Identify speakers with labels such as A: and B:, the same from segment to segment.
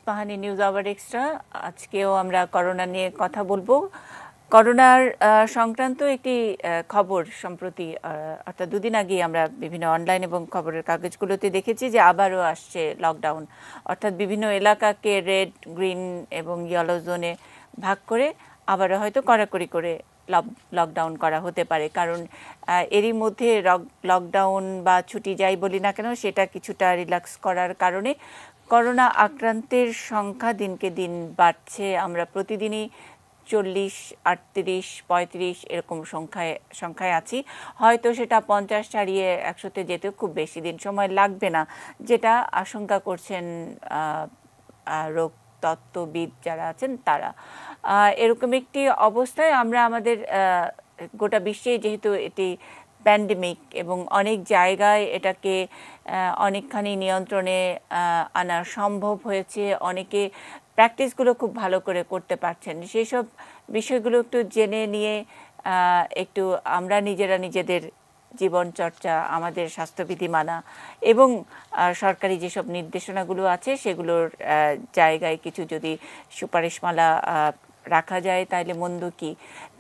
A: Ispahani news hour extra. আজকেও আমরা corona নিয়ে কথা বলবো। করোনার সংক্রান্ত একটি খবর সম্প্রতি অর্থাৎ দুদিন আগেই আমরা বিভিন্ন অনলাইন এবং খবরের কাগজগুলোতে দেখেছি যে আবারও আসছে লকডাউন, অর্থাৎ বিভিন্ন এলাকাকে রেড, গ্রিন এবং ইয়েলো জোনে ভাগ করে আবারও হয়তো কড়াকড়ি করে লকডাউন করা হতে পারে। কারণ এরই মধ্যে লকডাউন বা ছুটি যাই বলি না কেন, সেটা কিছুটা রিল্যাক্স করার কারণে করোনা আক্রান্তের সংখ্যা দিনকে দিন বাড়ছে। আমরা প্রতিদিনই 40, 38, 35 এরকম সংখ্যায় আছি। হয়তো সেটা 50 ছাড়িয়ে 100-তে যেতেও খুব বেশি দিন সময় লাগবে না, যেটা আশঙ্কা করছেন রোগ তত্ত্ববিদ যারা আছেন তারা। এরকম একটি অবস্থায় আমরা আমাদের গোটা বিশ্বে যেহেতু এটি প্যান্ডেমিক এবং অনেক জায়গায় এটাকে অনেকখানি নিয়ন্ত্রণে আনা সম্ভব হয়েছে, অনেকে প্র্যাকটিসগুলো খুব ভালো করে করতে পারছেন, সেই সব বিষয়গুলো একটু জেনে নিয়ে একটু আমরা নিজেদের জীবনচর্চা, আমাদের স্বাস্থ্যবিধি মানা এবং সরকারি যেসব নির্দেশনাগুলো আছে সেগুলোর জায়গায় কিছু যদি সুপারিশমালা রাখা যায় তাহলে মন্দ কি,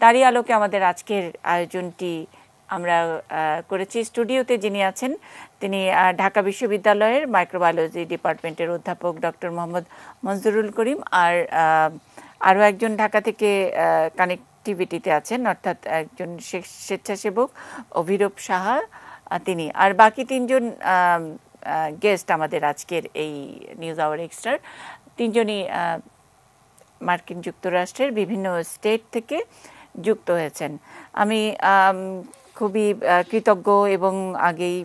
A: তারই আলোকে আমাদের আজকের আয়োজনটি আমরা করেছি। স্টুডিওতে যিনি আছেন তিনি ঢাকা বিশ্ববিদ্যালয়ের মাইক্রোবায়োলজি ডিপার্টমেন্টের অধ্যাপক ডক্টর মোহাম্মদ মঞ্জুরুল করিম, আর আরও একজন ঢাকা থেকে কানেক্টিভিটিতে আছেন অর্থাৎ একজন স্বেচ্ছাসেবক অভিরূপ সাহা তিনি, আর বাকি তিনজন গেস্ট আমাদের আজকের এই নিউজ আওয়ার এক্সট্রার তিনজনই মার্কিন যুক্তরাষ্ট্রের বিভিন্ন স্টেট থেকে যুক্ত হয়েছেন। আমি খুবই কৃতজ্ঞ এবং আগেই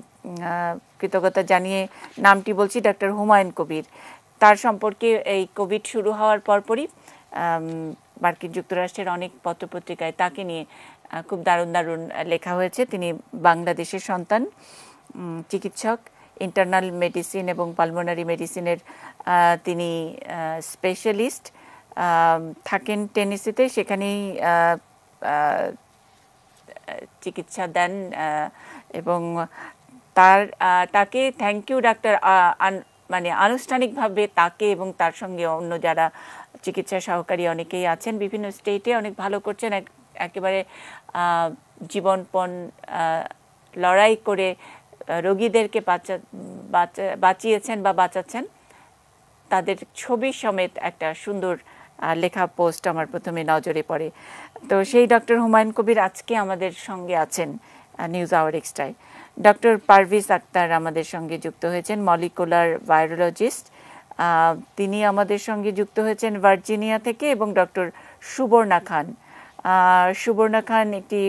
A: কৃতজ্ঞতা জানিয়ে নামটি বলছি ডক্টর হুমায়ুন কবির। তার সম্পর্কে এই কোভিড শুরু হওয়ার পরপরই মার্কিন যুক্তরাষ্ট্রের অনেক পত্রপত্রিকায় তাকে নিয়ে খুব দারুণ লেখা হয়েছে। তিনি বাংলাদেশের সন্তান, চিকিৎসক, ইন্টারনাল মেডিসিন এবং পালমোনারি মেডিসিনের তিনি স্পেশালিস্ট, থাকেন টেনেসিতে, সেখানেই চিকিৎসা দেন এবং তাকে থ্যাংক ইউ ডাক্তার, মানে আনুষ্ঠানিকভাবে তাকে এবং তার সঙ্গে অন্য যারা চিকিৎসা সহকারী অনেকেই আছেন বিভিন্ন স্টেটে অনেক ভালো করছেন, একেবারে জীবনপণ লড়াই করে রোগীদেরকে বাঁচিয়েছেন বা বাঁচাচ্ছেন। তাদের ছবি সমেত একটা সুন্দর লেখা পোস্ট আমার প্রথমে নজরে পড়ে। তো সেই ডক্টর হুমায়ুন কবির আজকে আমাদের সঙ্গে আছেন নিউজ আওয়ার এক্সট্রায়। ডক্টর পারভিজ আক্তার আমাদের সঙ্গে যুক্ত হয়েছেন, মলিকুলার ভাইরোলজিস্ট, তিনি আমাদের সঙ্গে যুক্ত হয়েছেন ভার্জিনিয়া থেকে, এবং ডক্টর সুবর্ণা খান একটি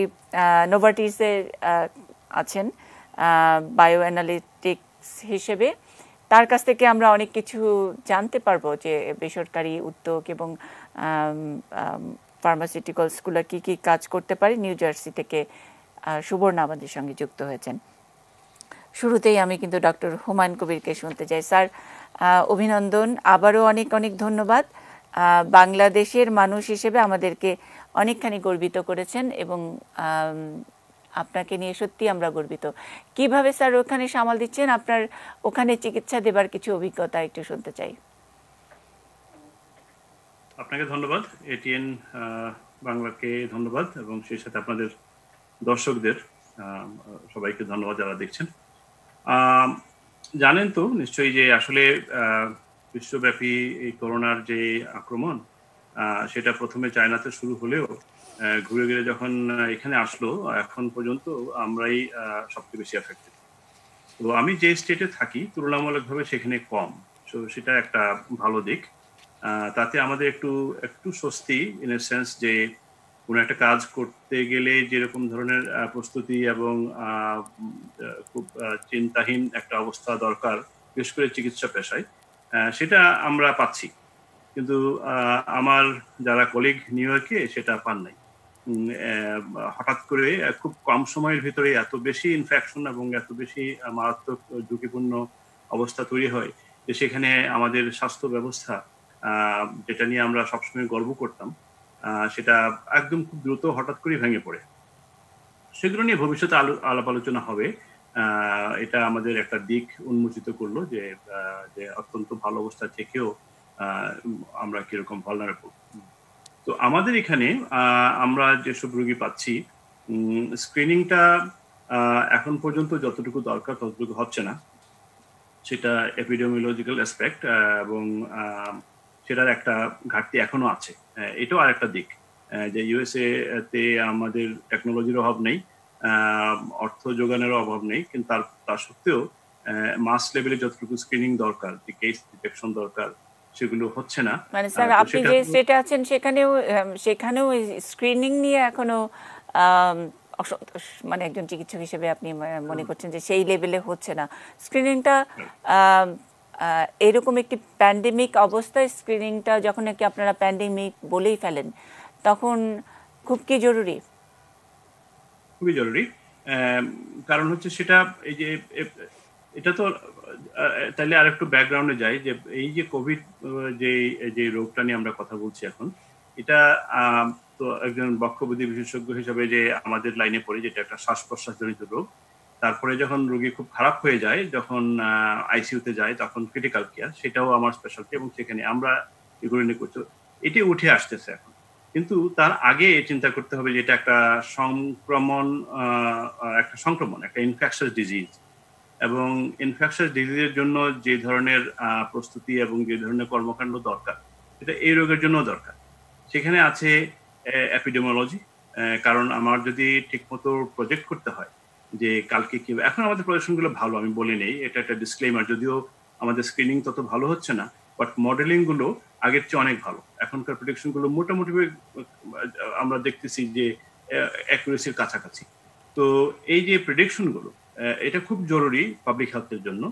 A: নোভার্টিসের আছেন বায়ো অ্যানালিটিক্স হিসেবে। তার কাছ থেকে আমরা অনেক কিছু জানতে পারবো যে বেসরকারি উদ্যোগ এবং ফার্মাসিউটিক্যালসগুলো কী কাজ করতে পারে। নিউ জার্সি থেকে সুবর্ণা আমাদের সঙ্গে যুক্ত হয়েছেন। শুরুতেই আমি কিন্তু ডক্টর হুমায়ুন কবিরকে শুনতে চাই। স্যার, অভিনন্দন, আবারও অনেক ধন্যবাদ। বাংলাদেশের মানুষ হিসেবে আমাদেরকে অনেকখানি গর্বিত করেছেন এবং আপনাকে নিয়ে সত্যি আমরা গর্বিত। কিভাবে স্যার ওখানে সামাল দিচ্ছেন, আপনার ওখানে চিকিৎসা দেবার কিছু অভিজ্ঞতা একটু শুনতে চাই।
B: আপনাকে ধন্যবাদ, এটিএন বাংলাকে ধন্যবাদ এবং সেই সাথে আপনাদের দর্শকদের সবাইকে ধন্যবাদ যারা দেখছেন। জানেন তো নিশ্চয়ই যে আসলে বিশ্বব্যাপী এই করোনার যে আক্রমণ সেটা প্রথমে চায়নাতে শুরু হলেও ঘুরে ঘুরে যখন এখানে আসলো এখন পর্যন্ত আমরাই সবচেয়ে বেশি এফেক্টেড। তো আমি যে স্টেটে থাকি তুলনামূলকভাবে সেখানে কম, তো সেটা একটা ভালো দিক। তাতে আমাদের একটু স্বস্তি ইন এ সেন্স যে কোনো একটা কাজ করতে গেলে যেরকম ধরনের প্রস্তুতি এবং খুব চিন্তাহীন একটা অবস্থা দরকার বিশেষ করে চিকিৎসা পেশায়, সেটা আমরা পাচ্ছি। কিন্তু আমার যারা কলিগ নিউ ইয়র্কে সেটা পান নাই। হঠাৎ করে খুব কম সময়ের ভিতরে এত বেশি ইনফেকশন এবং এত বেশি মারাত্মক ঝুঁকিপূর্ণ অবস্থা তৈরি হয় যে সেখানে আমাদের স্বাস্থ্য ব্যবস্থা যেটা নিয়ে আমরা সবসময় গর্ব করতাম সেটা একদম খুব দ্রুত হঠাৎ করে ভেঙে পড়ে। সেগুলো নিয়ে ভবিষ্যতে আলাপ আলোচনা হবে। এটা আমাদের একটা দিক উন্মোচিত করলো যে অত্যন্ত ভালো অবস্থা থেকেও আমরা কিরকম ভালনারেবল। তো আমাদের এখানে আমরা যেসব রোগী পাচ্ছি, স্ক্রিনিংটা এখন পর্যন্ত যতটুকু দরকার ততটুকু হচ্ছে না। সেটা এপিডেমিওলজিক্যাল অ্যাসপেক্ট, এবং সেটার একটা ঘাটতি এখনো আছে। এটাও আর একটা দিক, যে ইউএসএ তে আমাদের টেকনোলজির অভাব নেই, অর্থ যোগানেরও অভাব নেই, কিন্তু তার সত্ত্বেও মাস লেভেলে যতটুকু স্ক্রিনিং দরকার, যে কেস ডিটেকশন দরকার, সেগুলো হচ্ছে না।
A: মানে স্যার,
B: তো
A: আপনি
B: সেটা
A: যে স্টেটে আছেন সেখানেও স্ক্রিনিং নিয়ে এখনো আম, অসন্তোষ, মানে একজন চিকিৎসক হিসেবে আপনি মনে করছেন যে সেই লেভেলে হচ্ছে না স্ক্রিনিংটা। এরকম একটি প্যান্ডেমিক অবস্থায় স্ক্রিনিংটা যখন নাকি আপনারা প্যান্ডেমিক বলেই ফেলেন, তখন খুব কি জরুরি?
B: খুবই জরুরি। কারণ হচ্ছে সেটা, এই যে এটা তো তাহলে আর একটু ব্যাকগ্রাউন্ডে যাই, যে এই যে কোভিড যে যে রোগটা নিয়ে আমরা কথা বলছি এখন, এটা তো একজন বক্ষব্যাধি বিশেষজ্ঞ হিসেবে যে আমাদের লাইনে পড়ে, যেটা একটা শ্বাস প্রশ্বাস জনিত রোগ। তারপরে যখন রোগী খুব খারাপ হয়ে যায়, যখন আইসিইউতে যায়, তখন ক্রিটিক্যাল কেয়ার, সেটাও আমার স্পেশালিটি, এবং সেখানে আমরা এগুলো নিয়ে করছি। এটি উঠে আসতেছে এখন, কিন্তু তার আগে চিন্তা করতে হবে যে এটা একটা সংক্রমণ, একটা ইনফেকশাস ডিজিজ, এবং ইনফেকশাস ডিজিজের জন্য যে ধরনের প্রস্তুতি এবং যে ধরনের কর্মকাণ্ড দরকার, সেটা এই রোগের জন্য দরকার। সেখানে আছে এপিডেমিওলজি, কারণ আমার যদি ঠিকমতো প্রজেক্ট করতে হয় যে কালকে কি, এখন আমাদের প্রজেকশনগুলো ভালো, আমি বলি নেই, এটা একটা ডিসক্লেমার, যদিও আমাদের স্ক্রিনিং তত ভালো হচ্ছে না, বাট মডেলিং গুলো আগের চেয়ে অনেক ভালো। এখনকার প্রেডিকশন গুলো মোটামুটি আমরা দেখতেছি যে অ্যাকুরেসির কাছাকাছি। তো এই যে প্রেডিকশন গুলো, এটা খুব জরুরি পাবলিক হেলথের জন্য।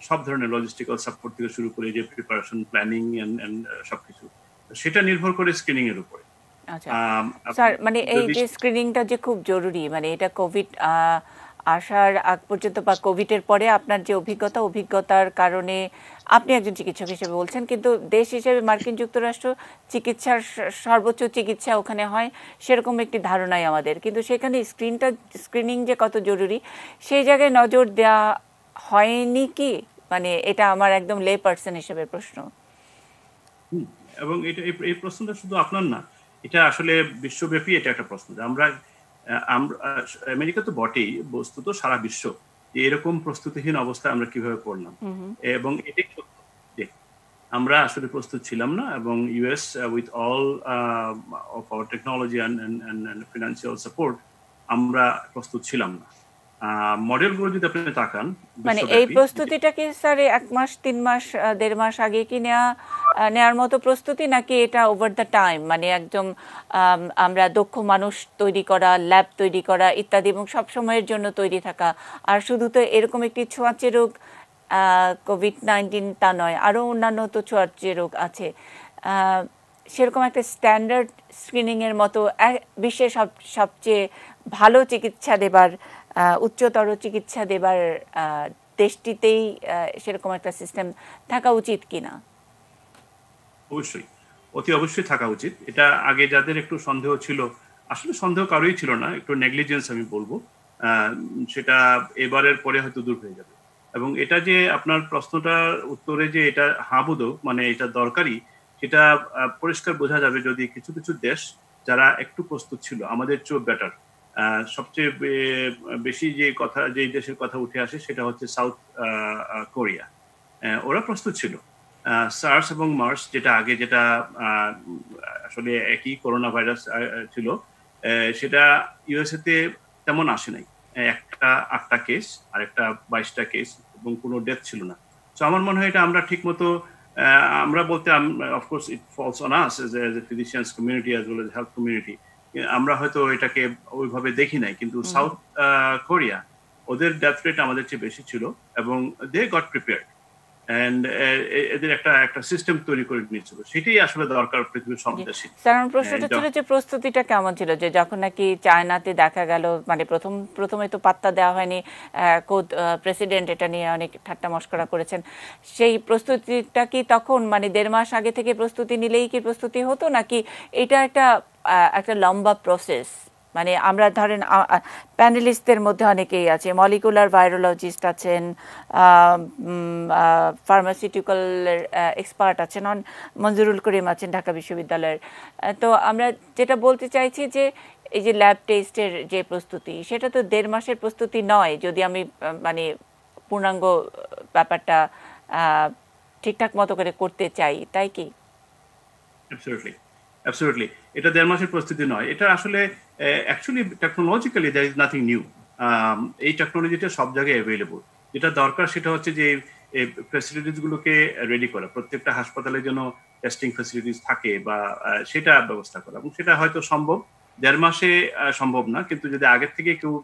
B: সব ধরনের লজিস্টিক্যাল সাপোর্ট থেকে শুরু করে যে প্রিপারেশন, প্ল্যানিং এন্ড সবকিছু, সেটা নির্ভর করে স্ক্রিনিং এর উপরে।
A: আচ্ছা স্যার, মানে এই যে স্ক্রিনিংটা যে খুব জরুরি, মানে এটা কোভিড আসার আগ পর্যন্ত বা কোভিডের পরে আপনার যে অভিজ্ঞতার কারণে আপনি একজন চিকিৎসক হিসেবে বলছেন, কিন্তু দেশ হিসেবে মার্কিন যুক্তরাষ্ট্র চিকিৎসার সর্বোচ্চ চিকিৎসা ওখানে হয় সেরকম একটি ধারণাই আমাদের, কিন্তু সেখানে স্ক্রিনিং যে কত জরুরি সেই জায়গায় নজর দেওয়া হয়নি কি? মানে এটা আমার একদম লে পার্সন হিসেবে প্রশ্ন।
B: এবং এই প্রশ্নটা শুধু আপনার না, এটা আসলে বিশ্বব্যাপী এটা একটা প্রশ্ন। আমরা আমেরিকা তো বটেই, বস্তুত সারা বিশ্ব এরকম প্রস্তুতিহীন অবস্থায় আমরা কিভাবে পড়লাম, এবং এটাই সত্য যে আমরা আসলে প্রস্তুত ছিলাম না, এবং US with all of our technology and financial support আমরা প্রস্তুত ছিলাম না। মডেলগুলো যদি আপনি তাকান,
A: মানে এই প্রস্তুতিটা কি স্যার 1 মাস 3 মাস 1.5 মাস আগে কি নেওয়ার মতো প্রস্তুতি, নাকি এটা ওভার দ্য টাইম, মানে একদম আমরা দক্ষ মানুষ তৈরি করা, ল্যাব তৈরি করা ইত্যাদি, এবং সব সময়ের জন্য তৈরি থাকা? আর শুধু তো এরকম একটি ছোঁয়াচে রোগ কোভিড-19 তা নয়, আরও অন্যান্য তো ছোঁয়াচে রোগ আছে। সেরকম একটা স্ট্যান্ডার্ড স্ক্রিনিংয়ের মতো বিশ্বের সবচেয়ে ভালো চিকিৎসা দেবার, উচ্চতর চিকিৎসা দেবার দেশটিতেই সেরকম একটা সিস্টেম থাকা উচিত কিনা?
B: অবশ্যই, অতি অবশ্যই থাকা উচিত। এটা আগে যাদের একটু সন্দেহ ছিল, আসলে সন্দেহ কারোই ছিল না, একটু নেগলিজেন্স আমি বলবো, সেটা এবারের পরে হয়তো দূর হয়ে যাবে। এবং এটা যে আপনার প্রশ্নটার উত্তরে যে এটা হাবুদো, মানে এটা দরকারি, সেটা পরিষ্কার বোঝা যাবে যদি কিছু কিছু দেশ যারা একটু প্রস্তুত ছিল আমাদের চেয়েও বেটার। সবচেয়ে বেশি যে দেশের কথা উঠে আসে সেটা হচ্ছে সাউথ কোরিয়া। ওরা প্রস্তুত ছিল। সার্স এবং মার্স, যেটা আসলে একই করোনা ভাইরাস ছিল, সেটা ইউএসএ তে তেমন আসে নাই। একটা 8টা কেস আর একটা 22টা কেস, এবং কোনো ডেথ ছিল না। তো আমার মনে হয় এটা আমরা ঠিক মতো, আমরা বলতে of course it falls on us as a physicians community as well as health community, আমরা হয়তো এটাকে ওইভাবে দেখি নাই, কিন্তু সাউথ কোরিয়া, ওদের ডেথ রেট আমাদের চেয়ে বেশি ছিল, এবং দে গট প্রিপেয়ার্ড, এন্ড এদের একটা সিস্টেম তৈরি করে নিয়েছিল। সেটাই আসলে দরকার পৃথিবীর সব দেশে।
A: স্যার, আমার প্রশ্নটা ছিল যে প্রস্তুতিটা কেমন ছিল, যে যখন নাকি চায়নাতে দেখা গেল, মানে প্রথমে তো পাত্তা দেওয়া হয়নি, খোদ প্রেসিডেন্ট এটা নিয়ে অনেক ঠাট্টা মশকরা করেছেন, সেই প্রস্তুতিটা কি তখন মানে 1.5 মাস আগে থেকে প্রস্তুতি নিলেই কি প্রস্তুতি হতো, নাকি এটা একটা লম্বা প্রসেস? মানে আমরা ধরেন প্যানেলিস্টদের মধ্যে অনেকেই আছে, মলিকুলার ভাইরোলজিস্ট আছেন, ফার্মাসিউটিক্যালের এক্সপার্ট আছেন, মঞ্জুরুল করিম আছেন ঢাকা বিশ্ববিদ্যালয়ের। তো আমরা যেটা বলতে চাইছি যে এই যে ল্যাব টেস্টের যে প্রস্তুতি, সেটা তো 1.5 মাসের প্রস্তুতি নয় যদি আমি মানে পূর্ণাঙ্গ ব্যাপারটা ঠিকঠাক মতো করে করতে চাই, তাই কি?
B: Absolutely, absolutely. এটা 1.5 মাসের প্রস্তুতি নয়, এটা আসলে actually technologically there is nothing new. এই টেকনোলজিটা সব জায়গায় অ্যাভেলেবল। যেটা দরকার সেটা হচ্ছে যে ফ্যাসিলিটিস গুলোকে রেডি করা, প্রত্যেকটা হাসপাতালে যেন টেস্টিং ফ্যাসিলিটিস থাকে বা সেটা ব্যবস্থা করা, এবং সেটা হয়তো সম্ভব 1.5 মাসে সম্ভব না, কিন্তু যদি আগের থেকে কেউ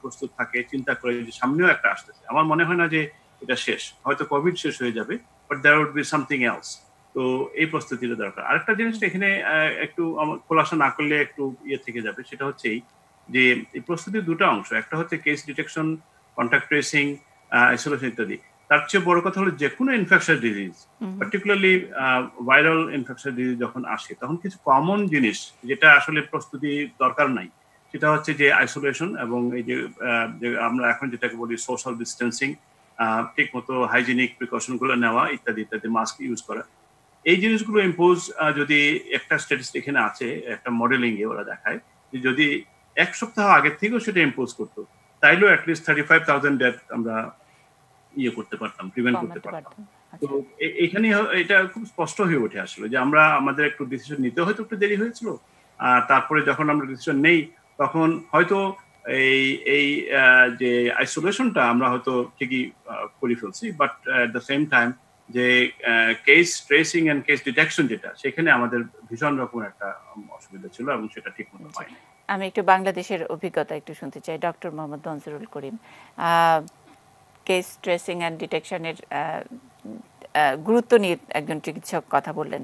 B: প্রস্তুত থাকে, চিন্তা করে যে সামনেও একটা আসতেছে, আমার মনে হয় না যে এটা শেষ, হয়তো কোভিড শেষ হয়ে যাবে, but there would be something else. তো এই প্রস্তুতিটা দরকার। আরেকটা জিনিসটা এখানে একটু খোলাসা না করলে একটু ইয়ে থেকে যাবে, সেটা হচ্ছে যে এই প্রস্তুতির দুটো অংশ, একটা হচ্ছে case detection, contact tracing, isolation ইত্যাদি। তার চেয়ে বড় কথা হলো যে কোনো infectious disease, particularly viral infectious disease যখন আসে, তখন কিছু কমন জিনিস যেটা আসলে প্রস্তুতি দরকার নাই, সেটা হচ্ছে যে আইসোলেশন এবং এই যে আমরা এখন যেটাকে বলি সোশ্যাল ডিস্টেন্সিং, ঠিক মতো হাইজিনিক প্রিকশন গুলো নেওয়া ইত্যাদি ইত্যাদি, মাস্ক ইউজ করা। এই জিনিসগুলো ইম্পোজ, যদি একটা স্ট্যাটিস্টিক এখানে আছে, একটা মডেলিং এ ওরা দেখায় যে যদি 1 সপ্তাহ আগের থেকেও সেটা ইম্পোজ করতো, তাইলেও অ্যাটলিস্ট 35,000 ডেথ আমরা ইয়ে করতে পারতাম, প্রিভেন্ট করতে পারতাম। তো এখানে এটা খুব স্পষ্ট হয়ে ওঠে আসলে যে আমরা আমাদের একটু ডিসিশন নিতে হয়তো একটু দেরি হয়েছিল, আর তারপরে যখন আমরা ডিসিশন নেই তখন হয়তো এই এই যে আইসোলেশনটা আমরা হয়তো ঠিকই করে ফেলছি, but at the same time যে case tracing and case detection যেটা, সেখানে আমাদের ভীষণ রকম একটা অসুবিধা ছিল এবং সেটা ঠিক মতো হয়নি।
A: আমি একটু বাংলাদেশের অভিজ্ঞতা একটু শুনতে চাই, doctor Mohammad Manzurul Karim. Case tracing and ডিটেকশনের গুরুত্ব নিয়ে একজন চিকিৎসক কথা বললেন,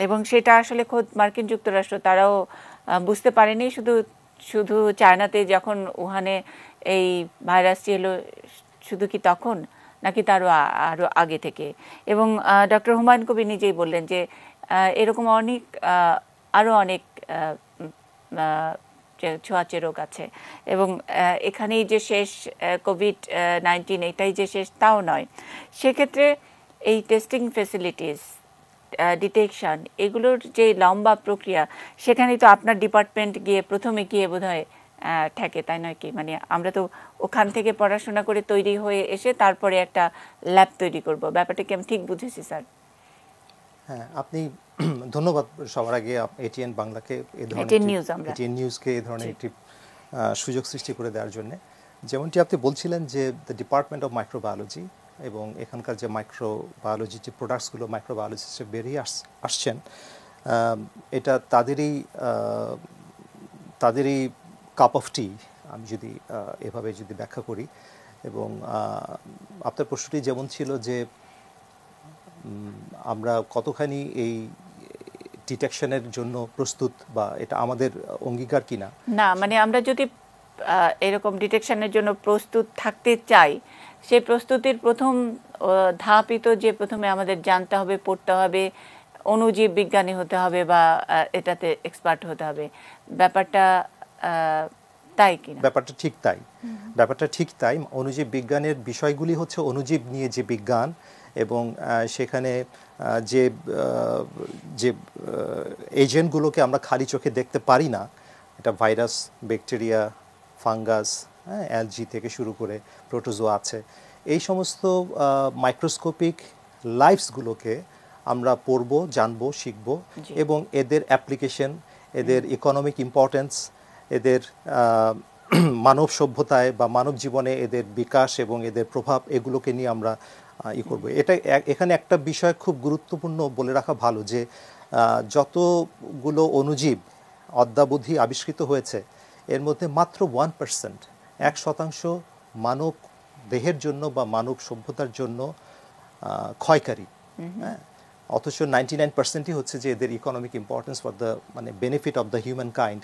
A: এবং সেটা আসলে খোদ মার্কিন যুক্তরাষ্ট্র তারাও বুঝতে পারেনি। শুধু চায়নাতে যখন উহানে এই ভাইরাসটি এলো, শুধু কি তখন, নাকি তারও আরও আগে থেকে? এবং ডক্টর হুমায়ুন কবির নিজেই বললেন যে এরকম আরও অনেক ছোঁয়াচে রোগ আছে, এবং এখানেই যে শেষ কোভিড-19 এটাই যে শেষ তাও নয়। সেক্ষেত্রে এই টেস্টিং ফেসিলিটিস, ডিটেকশন, এগুলোর যে লম্বা প্রক্রিয়া, সেখানেই তো আপনার ডিপার্টমেন্ট প্রথমে গিয়ে বোধহয় ঠেকে, তাই নয় কি? মানে আমরা তো ওখান থেকে পড়াশোনা করে তৈরি হয়ে এসে তারপরে একটা ল্যাব তৈরি করব, ব্যাপারটা কি আমি ঠিক বুঝেছি স্যার?
C: হ্যাঁ, আপনি ধন্যবাদ সবার আগে এটিএন বাংলাকে এই ধরনের এটিএন নিউজকে এই ধরনের একটি সুযোগ সৃষ্টি করে দেওয়ার জন্য। যেমনটি আপনি বলছিলেন যে দ্য ডিপার্টমেন্ট অফ মাইক্রোবায়োলজি এবং এখানকার যে মাইক্রোবায়োলজি যে প্রোডাক্টসগুলো মাইক্রোবায়োলজিস্টে বেরিয়ে আসছেন, এটা তাদেরই কাপ অফ টি, আমি যদি এভাবে যদি ব্যাখ্যা করি। এবং আপনার প্রশ্নটি যেমন ছিল যে আমরা কতখানি এই ডিটেকশনের জন্য প্রস্তুত, বা এটা আমাদের অঙ্গীকার কিনা।
A: না, মানে আমরা যদি এরকম ডিটেকশনের জন্য প্রস্তুত থাকতে চাই, সেই প্রস্তুতির প্রথম ধাপই তো যে প্রথমে আমাদের জানতে হবে, পড়তে হবে, অণুজীব বিজ্ঞানী হতে হবে বা এটাতে এক্সপার্ট হতে হবে। ব্যাপারটা তাই কিনা?
C: ব্যাপারটা ঠিক তাই। অণুজীব বিজ্ঞানের বিষয়গুলি হচ্ছে অণুজীব নিয়ে যে বিজ্ঞান, এবং সেখানে যে এজেন্টগুলোকে আমরা খালি চোখে দেখতে পারি না, এটা ভাইরাস, ব্যাকটেরিয়া, ফাঙ্গাস, অ্যালজি থেকে শুরু করে প্রোটোজোয়া আছে, এই সমস্ত মাইক্রোস্কোপিক লাইফসগুলোকে আমরা পড়ব, জানব, শিখব, এবং এদের অ্যাপ্লিকেশন, এদের ইকোনমিক ইম্পর্টেন্স, এদের মানব সভ্যতায় বা মানব জীবনে এদের বিকাশ এবং এদের প্রভাব, এগুলোকে নিয়ে আমরা করব। এখানে একটা বিষয় খুব গুরুত্বপূর্ণ বলে রাখা ভালো, যে যতগুলো অণুজীব অদ্যাবধি আবিষ্কৃত হয়েছে, এর মধ্যে মাত্র 1%, 1% মানব দেহের জন্য বা মানব সভ্যতার জন্য ক্ষয়কারী। অথচ 99%ই হচ্ছে যে এদের ইকোনমিক ইম্পর্টেন্স ফর দ্য মানে benefit of the human kind,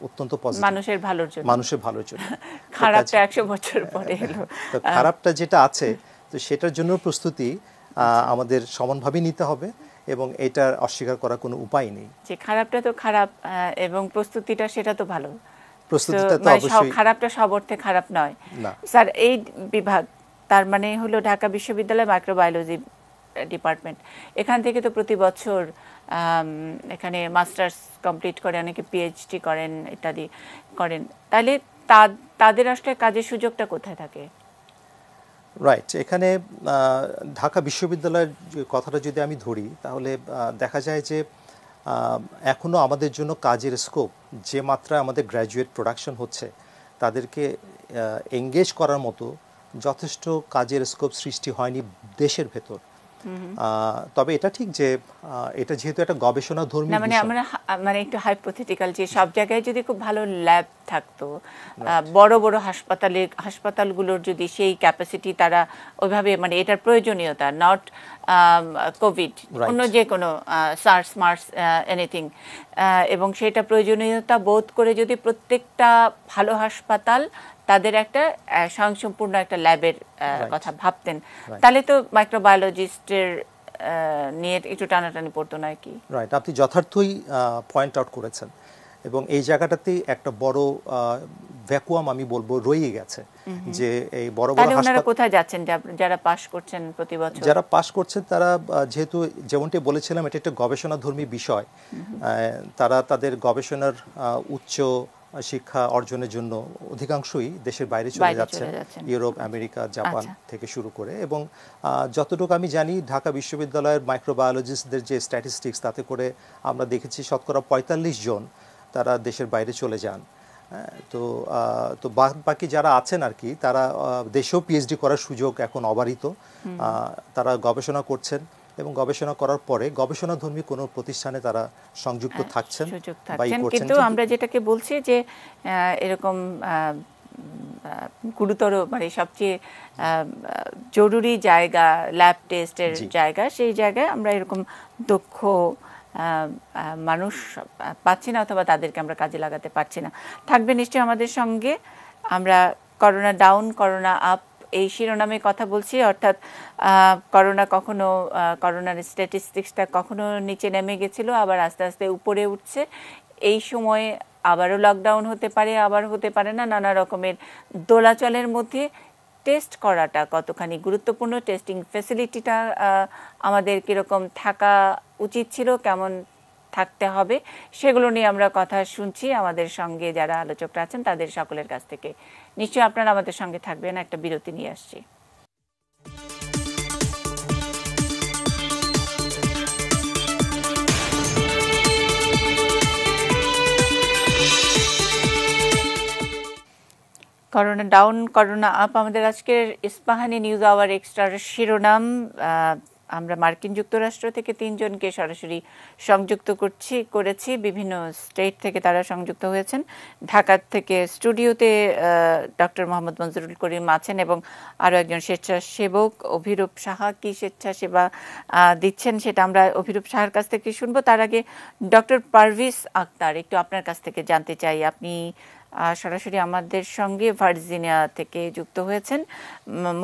C: অত্যন্ত পজিটিভ, মানুষের ভালোর জন্য।
A: খারাপটা 100 বছর পরে এলো।
C: তো খারাপটা যেটা আছে, তো সেটার জন্য প্রস্তুতি আমাদের সমানভাবে নিতে হবে, এবং এটা অস্বীকার করার কোনো উপায় নেই।
A: যে খারাপটা তো খারাপ এবং প্রস্তুতিটা সেটা তো ভালো,
C: প্রস্তুতিটা তো
A: মানে
C: অবশ্যই
A: খারাপটা সব অর্থে খারাপ নয়।
C: না।
A: স্যার, এই বিভাগ তার মানে হলো ঢাকা বিশ্ববিদ্যালয় মাইক্রোবায়োলজি ডিপার্টমেন্ট, এখান থেকে তো প্রতি বছর এখানে মাস্টার্স কমপ্লিট করে অনেকে পিএইচডি করেন ইত্যাদি করেন, তাহলে তাদের আসলে কাজের সুযোগটা কোথায় থাকে?
C: রাইট, এখানে ঢাকা বিশ্ববিদ্যালয়ের কথাটা যদি আমি ধরি তাহলে দেখা যায় যে এখনও আমাদের জন্য কাজের স্কোপ যে মাত্রায় আমাদের গ্র্যাজুয়েট প্রোডাকশন হচ্ছে তাদেরকে এঙ্গেজ করার মতো যথেষ্ট কাজের স্কোপ সৃষ্টি হয়নি দেশের ভেতর। তবে এটা ঠিক যে এটা যেহেতু একটা গবেষণাধর্মী
A: না, মানে আমরা মানে একটু হাইপোথেটিক্যাল, যে সব জায়গায় যদি খুব ভালো ল্যাব থাকতো, বড় বড় হাসপাতালগুলোর যদি সেই ক্যাপাসিটি তারা ওইভাবে, মানে এটার প্রয়োজনীয়তা নট কোভিড, অন্য যে কোনো সার্স মার্স এনিথিং, এবং সেটা প্রয়োজনীয়তা বোধ করে যদি প্রত্যেকটা ভালো হাসপাতাল তাদের একটা স্বয়ংসম্পূর্ণ একটা ল্যাবের কথা ভাবতেন, তাহলে তো মাইক্রোবায়োলজিস্টের নিয়ে একটু টানাটানি পড়তো না কি?
C: রাইট, আপনি যথার্থই পয়েন্ট আউট করেছেন, এবং এই জায়গাটাতেই একটা বড় ভ্যাকুয়াম আমি বলবো রয়ে গেছে, যে এই বড় বড়
A: হাসপাতাল কোথায় যাচ্ছেন যারা পাস করছেন প্রতি বছর?
C: যারা পাস করছেন তারা যেহেতু যেমনটি বলেছিলাম এটা একটা গবেষণাধর্মী বিষয়, তারা তাদের গবেষণার উচ্চ শিক্ষা অর্জনের জন্য অধিকাংশই দেশের বাইরে চলে যাচ্ছেন, ইউরোপ, আমেরিকা, জাপান থেকে শুরু করে। এবং যতটুকু আমি জানি ঢাকা বিশ্ববিদ্যালয়ের মাইক্রোবায়োলজিস্টদের যে স্ট্যাটিস্টিক্স তাতে করে আমরা দেখেছি শতকরা ৪৫ জন তারা দেশের বাইরে চলে যান। তো বাকি যারা আছেন আর কি, তারা দেশেও পিএইচডি করার সুযোগ এখন অবারিত, তারা গবেষণা করছেন এবং গবেষণা করার পরে গবেষণাধর্মী কোনো প্রতিষ্ঠানে তারা সংযুক্ত থাকছেন।
A: কিন্তু আমরা যেটাকে বলছি যে এরকম গুরুতর, মানে সবচেয়ে জরুরি জায়গা ল্যাব টেস্টের জায়গা, সেই জায়গায় আমরা এরকম দক্ষ মানুষ পাচ্ছি না, অথবা তাদেরকে আমরা কাজে লাগাতে পারছি না। থাকবে নিশ্চয়ই আমাদের সঙ্গে। আমরা করোনা ডাউন করোনা আপ এই শিরোনামে কথা বলছি, অর্থাৎ করোনার স্ট্যাটিস্টিক্সটা কখনো নিচে নেমে গেছিল, আবার আস্তে আস্তে উপরে উঠছে। এই সময়ে আবারও লকডাউন হতে পারে, আবার হতে পারে না, নানা রকমের দোলাচলের মধ্যে টেস্ট করাটা কতখানি গুরুত্বপূর্ণ, টেস্টিং ফ্যাসিলিটিটা আমাদের কীরকম থাকা উচিত ছিল, কেমন থাকতে হবে, সেগুলো নিয়ে আমরা কথা শুনছি। আমাদের সঙ্গে যারা আলোচকরা আছেন তাদের সকলের কাছ থেকে। নিশ্চয়ই আপনারা আমাদের সঙ্গে থাকবেন। একটা বিরতি নিয়ে আসছি। করোনা ডাউন করোনা আপ আমাদের আজকের ইস্পাহানি নিউজ আওয়ার এক্সট্রার শিরোনাম। আমরা মার্কিন যুক্তরাষ্ট্র থেকে 3 জনকে সরাসরি সংযুক্ত করেছি, বিভিন্ন স্টেট থেকে তারা সংযুক্ত হয়েছেন। ঢাকার থেকে স্টুডিওতে ডক্টর মোহাম্মদ মঞ্জুরুল করিম আছেন এবং আরও একজন স্বেচ্ছাসেবক অভিরূপ সাহা কি স্বেচ্ছাসেবা দিচ্ছেন সেটা আমরা অভিরূপ সাহার কাছ থেকে শুনবো। তার আগে ডক্টর পারভিজ আক্তার, একটু আপনার কাছ থেকে জানতে চাই, আপনি সরাসরি আমাদের সঙ্গে ভার্জিনিয়া থেকে যুক্ত হয়েছেন,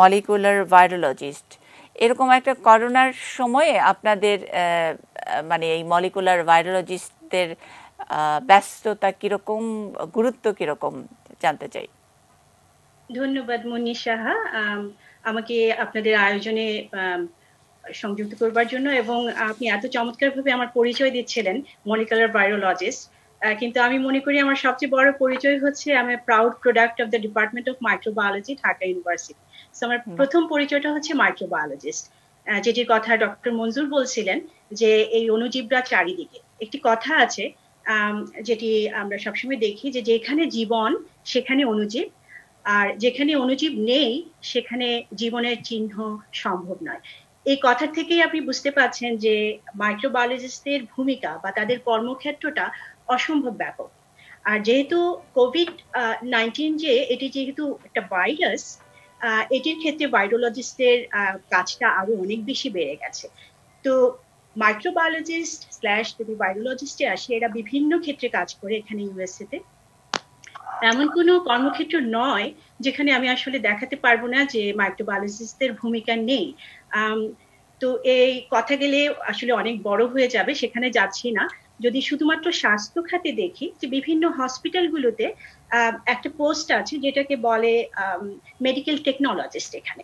A: মলিকুলার ভাইরোলজিস্ট। এরকম একটা করোনার সময়ে আপনাদের মানে এই মলিকুলার ভাইরোলজিস্টদের ব্যস্ততা কিরকম, গুরুত্ব কিরকম জানতে চাই।
D: ধন্যবাদ মুন্নি সাহা আমাকে আপনাদের আয়োজনে সংযুক্ত করবার জন্য, এবং আপনি এত চমৎকারভাবে আমার পরিচয় দিচ্ছিলেন মলিকুলার ভাইরোলজিস্ট। কিন্তু আমি মনে করি আমার সবচেয়ে বড় পরিচয় হচ্ছে আমি proud product of the department of microbiology, Dhaka university. আমার প্রথম পরিচয়টা হচ্ছে মাইক্রোবায়োলজিস্ট, যেটির কথা ডক্টর মঞ্জুর বলছিলেন যে এই অণুজীবরা চারিদিকে। একটি কথা আছে যেটি আমরা সবসময় দেখি, যে যেখানে জীবন সেখানে অণুজীব, আর যেখানে অণুজীব নেই সেখানে জীবনের চিহ্ন সম্ভব নয়। এই কথা থেকেই আপনি বুঝতে পারছেন যে মাইক্রোবায়োলজিস্টদের ভূমিকা বা তাদের কর্মক্ষেত্রটা অসম্ভব ব্যাপক। আর যেহেতু কোভিড-19 এটি যেহেতু একটা ভাইরাস, এটির ক্ষেত্রে ভাইরোলজিস্টদের কাজটা আরো অনেক বেশি বেড়ে গেছে। তো মাইক্রোবায়োলজিস্ট / যদি ভাইরোলজিস্টে আসে, এরা বিভিন্ন ক্ষেত্রে কাজ করে এখানে ইউএসএ তে। এমন কোনো কর্মক্ষেত্র নয় যেখানে আমি আসলে দেখাতে পারবো না যে মাইক্রোবায়োলজিস্টদের ভূমিকা নেই। তো এই কথা গেলে আসলে অনেক বড় হয়ে যাবে, সেখানে যাচ্ছি না। যদি শুধুমাত্র স্বাস্থ্য খাতে দেখি যে বিভিন্ন হসপিটালগুলোতে একটা পোস্ট আছে যেটাকে বলে মেডিকেল টেকনোলজিস্ট। এখানে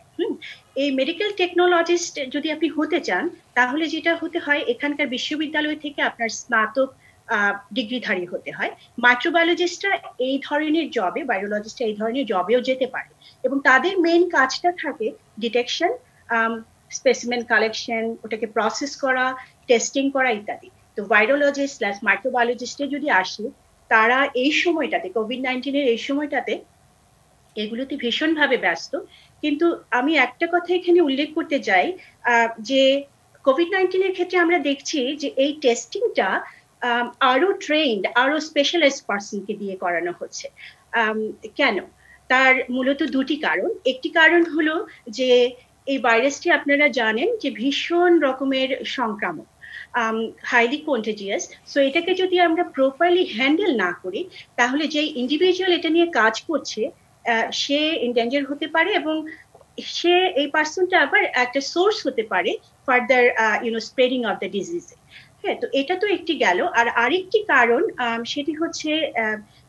D: এই মেডিকেল টেকনোলজিস্ট যদি আপনি হতে চান, তাহলে যেটা হতে হয়, এখানকার বিশ্ববিদ্যালয় থেকে আপনার স্নাতক ডিগ্রিধারী হতে হয়। মাইক্রোবায়োলজিস্টরা এই ধরনের জবে, বায়োলজিস্টরা এই ধরনের জবেও যেতে পারে, এবং তাদের মেইন কাজটা থাকে ডিটেকশন, স্পেসিমেন কালেকশন, ওটাকে প্রসেস করা, টেস্টিং করা ইত্যাদি। তো ভাইরোলজিস্ট প্লাস মাইক্রোবায়োলজিস্টে যদি আসে, তারা এই সময়টাতে, কোভিড-19 এই সময়টাতে এগুলোতে ভীষণভাবে ব্যস্ত। কিন্তু আমি একটা কথা এখানে উল্লেখ করতে চাই, যে কোভিড-19 ক্ষেত্রে আমরা দেখছি যে এই টেস্টিংটা আরো ট্রেন্ড, আরো স্পেশালাইজড পার্সনকে দিয়ে করানো হচ্ছে। কেন? তার মূলত দুটি কারণ। একটি কারণ হলো যে এই ভাইরাসটি আপনারা জানেন যে ভীষণ রকমের সংক্রামক, হাইলি কন্টেজিয়াস। সো এটাকে যদি আমরা প্রপারলি হ্যান্ডেল না করি, তাহলে যে ইন্ডিভিজুয়াল এটা নিয়ে কাজ করছে সে ইনডেঞ্জার হতে পারে, এবং সে এই পার্সনটা আবার একটা সোর্স হতে পারে further spreading of the disease. হ্যাঁ, তো এটা তো একটি গেল। আর আরেকটি কারণ সেটি হচ্ছে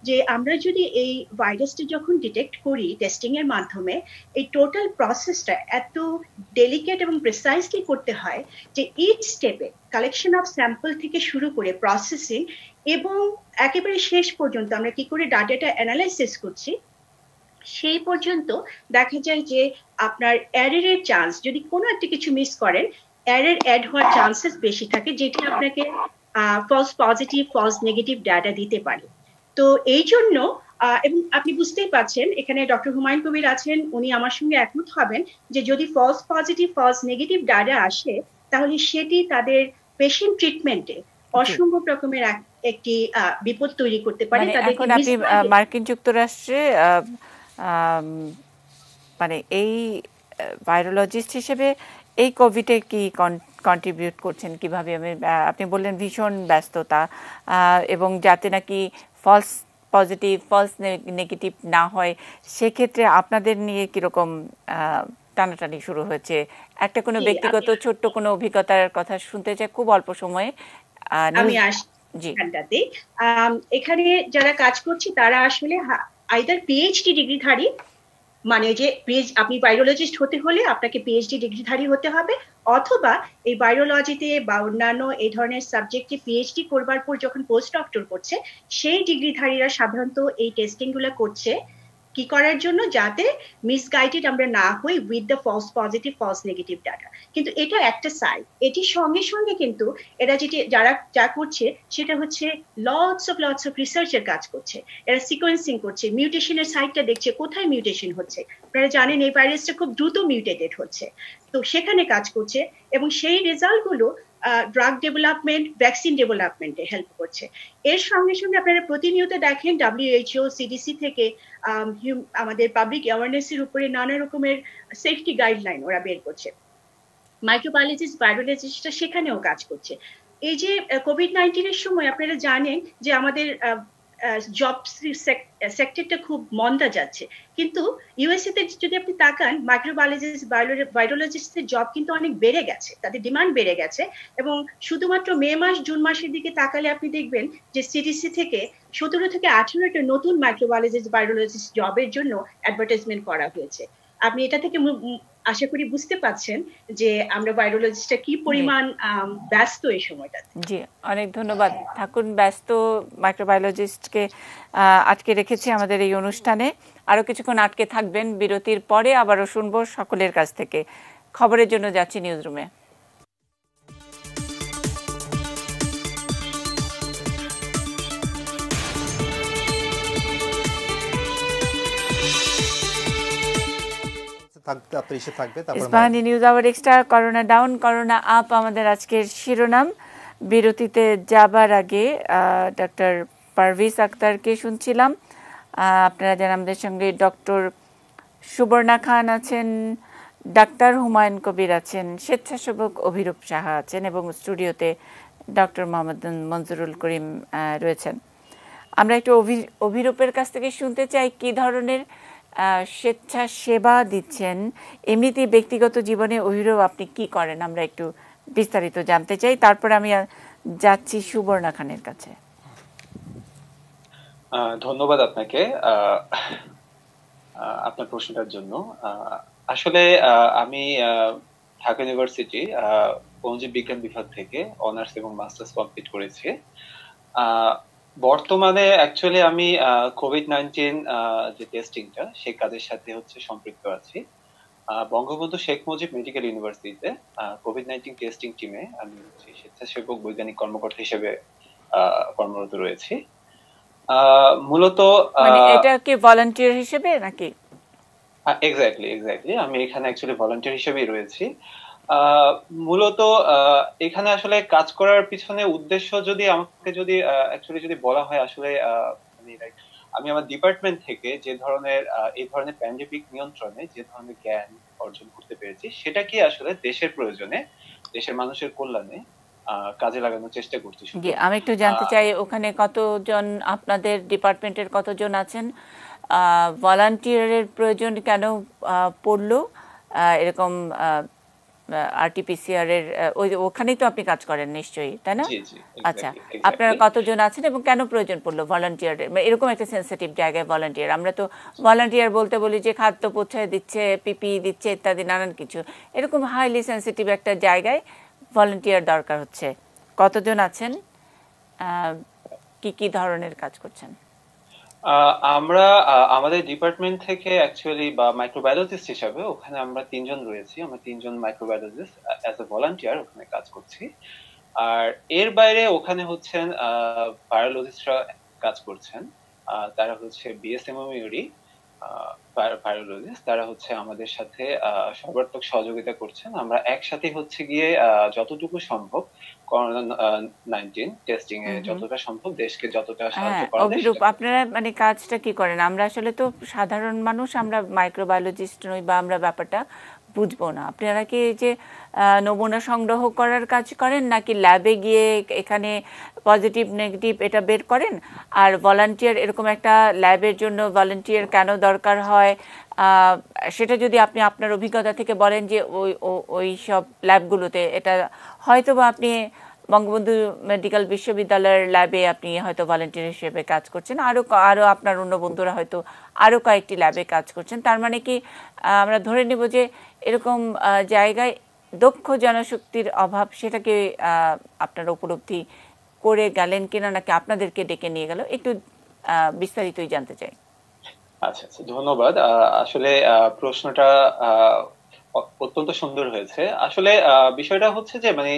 D: যে আমরা যদি এই ভাইরাসটি যখন ডিটেক্ট করি টেস্টিং এর মাধ্যমে, এই টোটাল প্রসেসটা এত ডেলিকেট এবং প্রিসাইজলি করতে হয় যে ইচ স্টেপে কালেকশন অফ স্যাম্পল থেকে শুরু করে প্রসেসিং এবং একেবারে শেষ পর্যন্ত আমরা কি করে ডাটাটা অ্যানালাইসিস করছি, সেই পর্যন্ত দেখা যায় যে আপনার এররের চান্স, যদি কোনো একটা কিছু মিস করেন, এরর অ্যাড হওয়ার চান্সেস বেশি থাকে, যেটি আপনাকে false positive, false negative data দিতে পারে। তো এই জন্য এবং আপনি বুঝতেই পারছেন, এখানে ডক্টর হুমায়ুন কবির আছেন, উনি আমার সঙ্গে একমত হবেন যে যদি false positive, false negative data আসে, তাহলে সেটি তাদের পেশেন্ট ট্রিটমেন্টে অসম্ভব রকমের একটি বিপদ তৈরি করতে পারে।
A: এখন আপনি মার্কিন যুক্তরাষ্ট্রে মানে এই ভাইরোলজিস্ট হিসেবে এই কোভিডে কি কন্ট্রিবিউট করছেন কিভাবে? আপনি বললেন ভীষণ ব্যস্ততা, এবং যাতে নাকি ফলস পজিটিভ, ফলস নেগেটিভ না হয়, সেক্ষেত্রে আপনাদের নিয়ে কিরকম টানাটানি শুরু হয়েছে? একটা কোনো ব্যক্তিগত ছোট্ট কোনো অভিজ্ঞতার কথা শুনতে চাই খুব অল্প সময়ে।
D: আমি আসছি এখানে যারা কাজ করছি তারা আসলে আইদার পিএইচডি ডিগ্রিধারী, মানে যে আপনি ভাইরোলজিস্ট হতে হলে আপনাকে পিএইচডি ডিগ্রিধারী হতে হবে, অথবা এই ভাইরোলজিতে বা অন্যান্য এই ধরনের সাবজেক্টে পিএইচডি করবার পর যখন পোস্ট ডক্টর করছে, সেই ডিগ্রিধারীরা সাধারণত এই টেস্টিং গুলো করছে কি করার জন্য, যাতে মিসগাইডেড আমরা না হই with the false positive, false negative data. কিন্তু এটা একটা সাইড, এটির সঙ্গে সঙ্গে কিন্তু এরা যারা যা করছে সেটা হচ্ছে লটস অফ রিসার্চের কাজ করছে। এরা সিকোয়েন্সিং করছে, মিউটেশনের সাইডটা দেখছে কোথায় মিউটেশন হচ্ছে। আপনারা জানেন এই ভাইরাসটা খুব দ্রুত মিউটেটেড হচ্ছে, তো সেখানে কাজ করছে, এবং সেই রেজাল্টগুলো ড্রাগ ডেভেলপমেন্ট, ভ্যাকসিন ডেভেলপমেন্টে হেল্প করছে। এর সঙ্গে সঙ্গে আপনারা প্রতিনিয়ত দেখেন WHO, CDC থেকে আমাদের পাবলিক অ্যাওয়ারনেসের উপরে নানা রকমের সেফটি গাইডলাইন ওরা বের করছে। মাইক্রোবায়োলজিস্ট, ভাইরোলজিস্টরা সেখানেও কাজ করছে। এই যে কোভিড-19 এর সময় আপনারা জানেন যে আমাদের জব সেক্টরটা খুব মন্দা যাচ্ছে, কিন্তু ইউএসএ তে যদি আপনি তাকান, মাইক্রোবায়োলজিস্ট, ভাইরোলজিস্টের জব কিন্তু অনেক বেড়ে গেছে, তাদের ডিমান্ড বেড়ে গেছে। এবং শুধুমাত্র মে মাস, জুন মাসের দিকে তাকালে আপনি দেখবেন যে সিডিসি থেকে 17 থেকে 18টা নতুন মাইক্রোবায়োলজিস্ট, ভাইরোলজিস্ট জবের জন্য অ্যাডভার্টাইজমেন্ট করা হয়েছে। আপনি এটা থেকে আশা করি বুঝতে পাচ্ছেন যে আমরা ভাইরোলজিস্টরা কি পরিমাণ ব্যস্ত এই সময়টাতে।
A: জি, অনেক ধন্যবাদ। থাকুন ব্যস্ত মাইক্রোবায়োলজিস্টকে আটকে রেখেছি আমাদের এই অনুষ্ঠানে। আরো কিছুক্ষণ আটকে থাকবেন, বিরতির পরে আবারও শুনবো সকলের কাছ থেকে। খবরের জন্য যাচ্ছি নিউজ রুমে। Ispahani news hour extra, corona down, corona up আমাদের আজকের শিরোনাম। বিরতিতে যাবার আগে ডক্টর পারভেজ আক্তারকে শুনছিলাম। আপনারা জানেন আমাদের সঙ্গে ডক্টর সুবর্ণা খান আছেন, ডাক্তার হুমায়ুন কবির আছেন, স্বেচ্ছাসেবক অভিরূপ সাহা আছেন, এবং স্টুডিওতে ডক্টর মোহাম্মদ মঞ্জুরুল করিম রয়েছেন। আমরা একটু অভিরূপের কাছ থেকে শুনতে চাই কি ধরনের স্বেচ্ছাসেবা দিচ্ছেন, এমনিতেই ব্যক্তিগত জীবনে অভিরূপ আপনি কি করেন আমরা একটু বিস্তারিত জানতে চাই। তারপর আমি যাচ্ছি সুবর্ণা খানের কাছে।
E: ধন্যবাদ আপনাকে আপনার প্রশ্নটার জন্য। আসলে আমি ঢাকা ইউনিভার্সিটি অণুজীব বিজ্ঞান বিভাগ থেকে অনার্স এবং মাস্টার্স কমপ্লিট করেছি। বর্তমানে অ্যাকচুয়ালি আমি কোভিড-19 যে টেস্টিংটা সেই কাজের সাথে হচ্ছে সম্পৃক্ত আছি। বঙ্গবন্ধু শেখ মুজিব মেডিকেল ইউনিভার্সিটিতে কোভিড-19 টেস্টিং টিমে আমি হচ্ছে স্বেচ্ছাসেবক বৈজ্ঞানিক কর্মকর্তা হিসেবে কর্মরত রয়েছি। মূলত
A: মানে এটা কি ভলান্টিয়ার হিসেবে নাকি?
E: এক্স্যাক্টলি আমি এখানে অ্যাকচুয়ালি ভলান্টিয়ার হিসেবেই রয়েছি। মূলত এখানে আসলে কাজ করার পিছনে উদ্দেশ্য যদি আমাকে যদি বলা হয়, আসলে আমি আমার ডিপার্টমেন্ট থেকে যে ধরনের এই ধরনের প্যান্ডেমিক নিয়ন্ত্রণে যে ধরনের জ্ঞান অর্জন করতে পেরেছি, সেটা কি আসলে দেশের প্রয়োজনে, দেশের মানুষের কল্যাণে কাজে লাগানোর চেষ্টা করছি।
A: জি, আমি একটু জানতে চাই ওখানে কতজন, আপনাদের ডিপার্টমেন্টের কতজন আছেন, ভলান্টিয়ারের প্রয়োজন কেন পড়লো, এরকম আরটিপিসিআর এর ওখানেই তো আপনি কাজ করেন নিশ্চয়ই, তাই না? আচ্ছা, আপনারা কতজন আছেন এবং কেন প্রয়োজন পড়লো ভলান্টিয়ারের, এরকম একটা সেন্সিটিভ জায়গায় ভলান্টিয়ার? আমরা তো ভলান্টিয়ার বলতে বলি যে খাদ্য পৌঁছায় দিচ্ছে, পিপি দিচ্ছে ইত্যাদি নানান কিছু, এরকম হাইলি সেন্সিটিভ একটা জায়গায় ভলান্টিয়ার দরকার হচ্ছে। কতজন আছেন, কি কি ধরনের কাজ করছেন?
E: আমরা আমাদের ডিপার্টমেন্ট থেকে অ্যাকচুয়ালি বা মাইক্রোবায়োলজিস্ট হিসাবে ওখানে আমরা 3 জন রয়েছি। আমরা 3 জন মাইক্রোবায়োলজিস্ট অ্যাজ এ ভলান্টিয়ার ওখানে কাজ করছি। আর এর বাইরে ওখানে হচ্ছেন বায়োলজিস্টরা কাজ করছেন। তারা হচ্ছে বিএসএমইউরি বায়োলজিস্ট, তারা হচ্ছে আমাদের সাথে সর্বাত্মক সহযোগিতা করছেন। আমরা একসাথে হচ্ছে গিয়ে যতটুকু সম্ভব করোনা-19 টেস্টিং এ যতটা সম্ভব দেশকে যতটা সাহায্য করা যায়।
A: অভিরূপ, আপনারা মানে কাজটা কি করেন? আমরা আসলে তো সাধারণ মানুষ, আমরা মাইক্রোবায়োলজিস্ট নই বা আমরা ব্যাপারটা বুঝবো না। আপনারা কি যে নমুনা সংগ্রহ করার কাজ করেন, নাকি ল্যাবে গিয়ে এখানে পজিটিভ নেগেটিভ এটা বের করেন? আর ভলান্টিয়ার, এরকম একটা ল্যাবের জন্য ভলান্টিয়ার কেন দরকার হয় সেটা যদি আপনি আপনার অভিজ্ঞতা থেকে বলেন, যে ওই সব ল্যাবগুলোতে এটা হয়তো বা আপনি বঙ্গবন্ধু মেডিকেল বিশ্ববিদ্যালয়ের ল্যাবে আপনি হয়তো ভলান্টিয়ার হিসেবে কাজ করছেন, আরো আপনার অন্য বন্ধুরা হয়তো আরো কয়েকটি ল্যাবে কাজ করছেন। তার মানে কি আমরা ধরে নেব যে এরকম জায়গায় দক্ষ জনশক্তির অভাব, সেটাকে আপনারা উপলব্ধি করে গেলেন কিনা, নাকি আপনাদেরকে ডেকে নিয়ে গেল? একটু বিস্তারিতই জানতে চাই।
E: আচ্ছা, ধন্যবাদ। আসলে প্রশ্নটা অত্যন্ত সুন্দর হয়েছে। আসলে বিষয়টা হচ্ছে যে মানে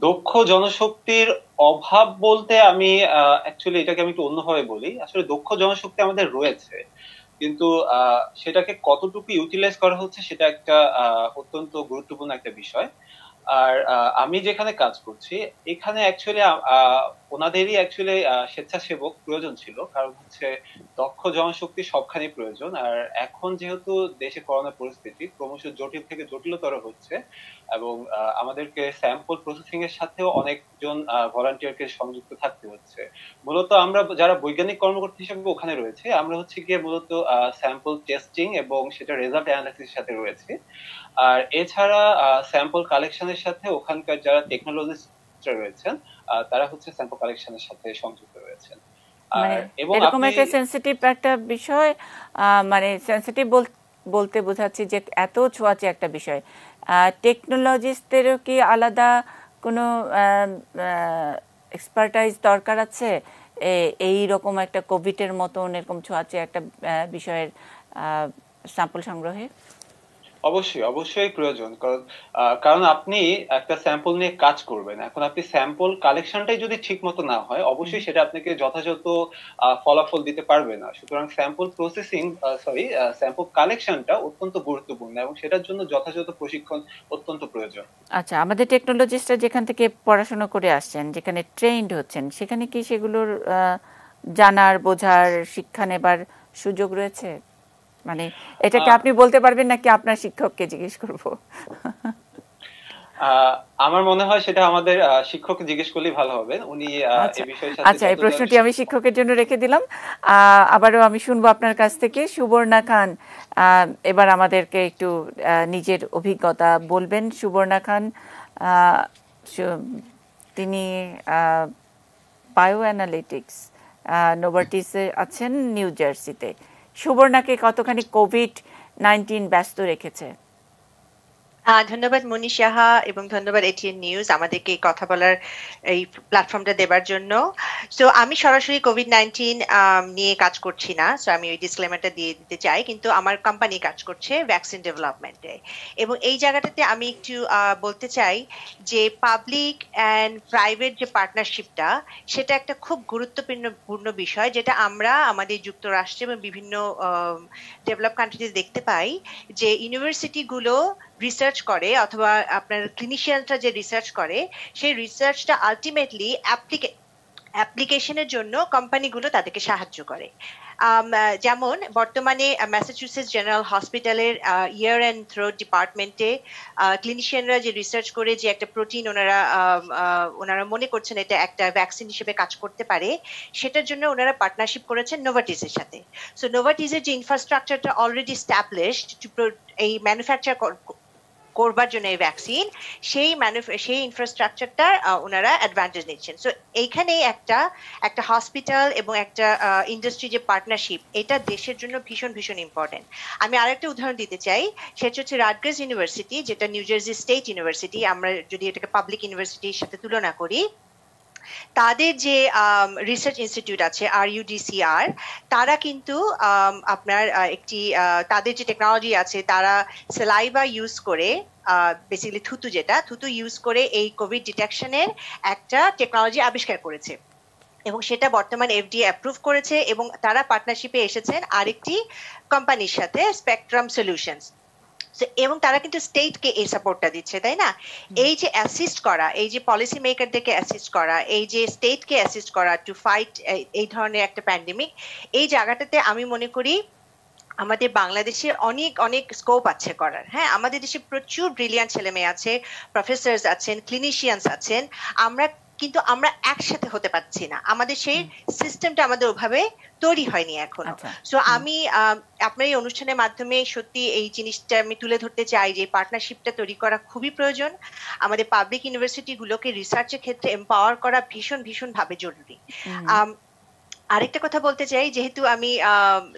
E: দক্ষ জনশক্তির অভাব বলতে আমি অ্যাকচুয়ালি এটাকে আমি একটু অন্যভাবে বলি। আসলে দক্ষ জনশক্তি আমাদের রয়েছে, কিন্তু সেটাকে কতটুকু ইউটিলাইজ করা হচ্ছে সেটা একটা অত্যন্ত গুরুত্বপূর্ণ একটা বিষয়। আর আমি যেখানে কাজ করছি এখানে অ্যাকচুয়ালি ওনাদেরই অ্যাকচুয়ালি স্বেচ্ছাসেবক প্রয়োজন ছিল, কারণ হচ্ছে দক্ষ জনশক্তি সবখানেই প্রয়োজন। আর এখন যেহেতু দেশে করোনা পরিস্থিতি ক্রমশ জটিল থেকে জটিলতর হচ্ছে, এবং আমাদেরকে স্যাম্পল প্রসেসিং এর সাথেও অনেকজন ভলান্টিয়ারকে সংযুক্ত থাকতে হচ্ছে। মূলত আমরা যারা বৈজ্ঞানিক কর্মকর্তা হিসেবে ওখানে রয়েছে, আমরা হচ্ছে গিয়ে মূলত স্যাম্পল টেস্টিং এবং সেটা রেজাল্ট অ্যানালাইসিস সাথে রয়েছে। আর এছাড়া স্যাম্পল কালেকশনের সাথে ওখানকার যারা টেকনোলজিস্টরা রয়েছেন তারা হচ্ছে স্যাম্পল কালেকশনের সাথে সংযুক্ত রয়েছেন।
A: এবং এরকম একটা সেনসিটিভ একটা বিষয়, মানে সেনসিটিভ বলতে বোঝাচ্ছি যে এত ছোঁয়াচে একটা বিষয়, টেকনোলজিস্টদেরও কি আলাদা কোনো এক্সপার্টাইজ দরকার আছে এই রকম একটা কোভিডের মতন এরকম ছোঁয়াচে একটা বিষয়ের স্যাম্পল সংগ্রহে?
E: অবশ্যই প্রয়োজন, কারণ আপনি একটা স্যাম্পল নিয়ে কাজ করবেন, এখন আপনি স্যাম্পল কালেকশনটাই যদি ঠিক মতো না হয় অবশ্যই সেটা আপনাকে যথাযথ ফলাফল দিতে পারবে না। সুতরাং স্যাম্পল প্রসেসিং স্যাম্পল কালেকশনটা অত্যন্ত গুরুত্বপূর্ণ এবং সেটার জন্য যথাযথ প্রশিক্ষণ অত্যন্ত প্রয়োজন।
A: আচ্ছা, আমাদের টেকনোলজিস্টরা যেখান থেকে পড়াশোনা করে আসছেন, যেখানে ট্রেন্ড হচ্ছেন, সেখানে কি সেগুলোর জানার বোঝার শিক্ষা নেবার সুযোগ রয়েছে? মানে এটাকে আপনি বলতে পারবেন নাকি আপনার শিক্ষককে জিজ্ঞেস করব?
E: আমার মনে হয় সেটা আমাদের শিক্ষককে জিজ্ঞেস করলেই ভালো হবে, উনি এই বিষয়ের সাথে
A: আচ্ছা, এই প্রশ্নটি আমি শিক্ষকের জন্য রেখে দিলাম। আবারও আমি শুনবো আপনার কাছ থেকে। সুবর্ণা খান এবার আমাদেরকে একটু নিজের অভিজ্ঞতা বলবেন। সুবর্ণা খান তিনি বায়ো অ্যানালিটিক্স নোভার্টিসে আছেন নিউ জার্সিতে। সুবর্ণাকে কতখানি কোভিড-19 ব্যস্ত রেখেছে?
F: ধন্যবাদ মনি সাহা এবং ধন্যবাদ এটিএন নিউজ আমাদেরকে কথা বলার এই প্ল্যাটফর্মটা দেবার জন্য। সো আমি সরাসরি কোভিড-19 নিয়ে কাজ করছি না, সো আমি ওই ডিসক্লেমারটা দিয়ে দিতে চাই, কিন্তু আমার কোম্পানি কাজ করছে ভ্যাকসিন ডেভেলপমেন্টে। এবং এই জায়গাটাতে আমি একটু বলতে চাই যে পাবলিক অ্যান্ড প্রাইভেট যে পার্টনারশিপটা, সেটা একটা খুব গুরুত্বপূর্ণ বিষয়, যেটা আমরা আমাদের যুক্তরাষ্ট্রে এবং বিভিন্ন ডেভেলপ কান্ট্রিতে দেখতে পাই যে ইউনিভার্সিটিগুলো রিসার্চ করে অথবা আপনার ক্লিনিশিয়ানরা যে রিসার্চ করে, সেই রিসার্চটা আলটিমেটলি অ্যাপ্লিকেশনের জন্য কোম্পানিগুলো তাদেরকে সাহায্য করে। যেমন বর্তমানে ম্যাসাচুসেটস জেনারেল হসপিটালের ইয়ার অ্যান্ড থ্রোট ডিপার্টমেন্টে ক্লিনিশিয়ানরা যে রিসার্চ করে যে একটা প্রোটিন ওনারা মনে করছেন এটা একটা ভ্যাকসিন হিসেবে কাজ করতে পারে, সেটার জন্য ওনারা পার্টনারশিপ করেছেন নোভার্টিসের সাথে। সো নোভার্টিসের যে ইনফ্রাস্ট্রাকচারটা অলরেডি স্ট্যাবলিশড এই ম্যানুফ্যাকচার করবার জন্য এই ভ্যাকসিন, সেই ইনফ্রাস্ট্রাকচারটা ওনারা অ্যাডভান্টেজ নিচ্ছেন। সো এইখানে একটা হসপিটাল এবং একটা ইন্ডাস্ট্রি যে পার্টনারশিপ, এটা দেশের জন্য ভীষণ ভীষণ ইম্পর্টেন্ট। আমি আরেকটা উদাহরণ দিতে চাই, সেটা হচ্ছে রাটগার্স ইউনিভার্সিটি, যেটা নিউ জার্সি স্টেট ইউনিভার্সিটি। আমরা যদি এটাকে পাবলিক ইউনিভার্সিটির সাথে তুলনা করি, তাদের যে রিসার্চ ইনস্টিটিউট আছে RUDCR, তারা কিন্তু আপনার একটি তাদের যে টেকনোলজি আছে, তারা স্যালাইভা ইউজ করে, বেসিক্যালি থুতু ইউজ করে এই কোভিড ডিটেকশনের একটা টেকনোলজি আবিষ্কার করেছে এবং সেটা বর্তমানে FDA অ্যাপ্রুভ করেছে। এবং তারা পার্টনারশিপে এসেছেন আরেকটি কোম্পানির সাথে, স্পেকট্রাম সলিউশনস, এবং তারা কিন্তু স্টেটকে এই সাপোর্টটা দিচ্ছে, তাই না? এই যে অ্যাসিস্ট করা, এই যে পলিসি মেকারদেরকে অ্যাসিস্ট করা, এই যে স্টেটকে অ্যাসিস্ট করা টু ফাইট এই ধরনের একটা প্যান্ডেমিক, এই জায়গাটাতে আমি মনে করি আমাদের বাংলাদেশে অনেক অনেক স্কোপ আছে করার। হ্যাঁ, আমাদের দেশে প্রচুর ব্রিলিয়ান্ট ছেলে মেয়ে আছে, প্রফেসরস আছেন, ক্লিনিশিয়ানস আছেন, কিন্তু আমরা একসাথে হতে পারছি না, আমাদের সেই সিস্টেমটা আমাদের ওভাবে তৈরি হয়নি এখনো। সো আমি আপনার এই অনুষ্ঠানের মাধ্যমে সত্যি এই জিনিসটা আমি তুলে ধরতে চাই যে পার্টনারশিপটা তৈরি করা খুবই প্রয়োজন। আমাদের পাবলিক ইউনিভার্সিটি গুলোকে রিসার্চের ক্ষেত্রে এম্পাওয়ার করা ভীষণ ভীষণ ভাবে জরুরি। আরেকটা কথা বলতে চাই, যেহেতু আমি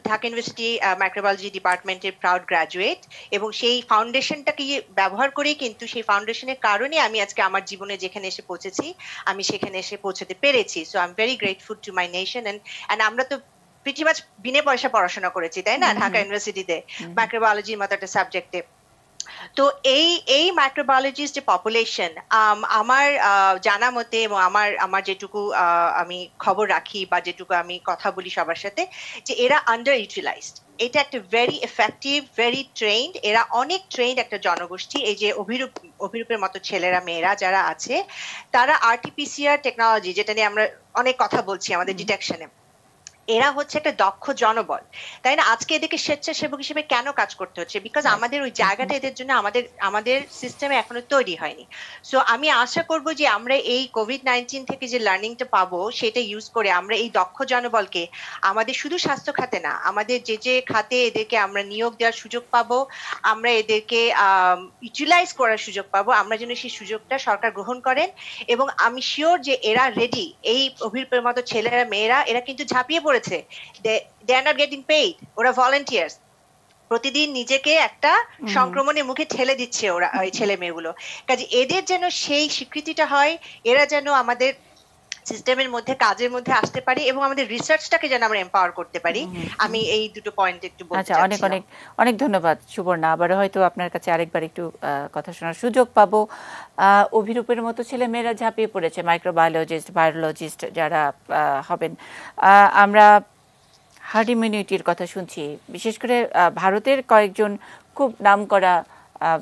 F: ঢাকা ইউনিভার্সিটি মাইক্রোবায়োলজি ডিপার্টমেন্টের প্রাউড গ্রাজুয়েট, এবং সেই ফাউন্ডেশনটাকে ব্যবহার করেই কিন্তু, সেই ফাউন্ডেশনের কারণে আমি আজকে আমার জীবনে যেখানে এসে পৌঁছেছি, আমি সেখানে এসে পৌঁছাতে পেরেছি। So I am very grateful to my nation. And আমরা তো প্রিটি মাচ বিনা পয়সা পড়াশোনা করেছি, তাই না, ঢাকা ইউনিভার্সিটিতে মাইক্রোবায়োলজির মতো একটা সাবজেক্টে। তো এই মাইক্রোবায়োলজিস্ট যে পপুলেশন, আমার জানা মতে এবং আমার যেটুকু আমি খবর রাখি বা যেটুকু আমি কথা বলি সবার সাথে, যে এরা আন্ডার ইউটিলাইজড। এটা একটা ভেরি এফেক্টিভ, ভেরি ট্রেন্ড, এরা অনেক ট্রেন্ড একটা জনগোষ্ঠী। এই যে অভিরূপের মতো ছেলেরা মেয়েরা যারা আছে, তারা RT-PCR টেকনোলজি, যেটা নিয়ে আমরা অনেক কথা বলছি আমাদের ডিটেকশনে, এরা হচ্ছে একটা দক্ষ জনবল, তাই না? আজকে এদেরকে স্বেচ্ছাসেবক হিসেবে কেন কাজ করতে হচ্ছে? বিকজ আমাদের ওই জায়গাটা এদের জন্য আমাদের সিস্টেমে এখনো তৈরি হয়নি। সো আমি আশা করব যে আমরা এই কোভিড-19 থেকে যে লার্নিংটা পাবো, সেটা ইউজ করে আমরা এই দক্ষ জনবলকে আমাদের শুধু স্বাস্থ্য খাতে না, আমাদের যে খাতে এদেরকে আমরা নিয়োগ দেওয়ার সুযোগ পাবো, আমরা এদেরকে ইউটিলাইজ করার সুযোগ পাবো, আমরা যেন সেই সুযোগটা সরকার গ্রহণ করেন। এবং আমি শিওর যে এরা রেডি, এই অভিরূপের মতো ছেলেরা মেয়েরা, এরা কিন্তু ঝাঁপিয়ে পড়েছে। they are not getting paid, ওরা ভলান্টিয়ার্স, প্রতিদিন নিজেকে একটা সংক্রমণের মুখে ঠেলে দিচ্ছে ওরা, ওই ছেলে মেয়েগুলো। কাজে এদের যেন সেই স্বীকৃতিটা হয়, এরা যেন আমাদের সিস্টেমের মধ্যে, কাজের মধ্যে আসতে পারি এবং আমাদের রিসার্চটাকে যেন আমরা এম্পাওয়ার করতে পারি। আমি এই দুটো পয়েন্ট একটু বলতে চাচ্ছি।
A: অনেক অনেক অনেক ধন্যবাদ সুবর্ণা। আবার হয়তো আপনার কাছে আরেকবার একটু কথা শোনার সুযোগ পাবো। অভিরূপের মতো ছেলে মেয়েরা ঝাঁপিয়ে পড়েছে, মাইক্রোবায়োলজিস্ট, ভাইরোলজিস্ট যারা হবেন। আমরা হার্ড ইমিউনিটির কথা শুনছি, বিশেষ করে ভারতের কয়েকজন খুব নামকরা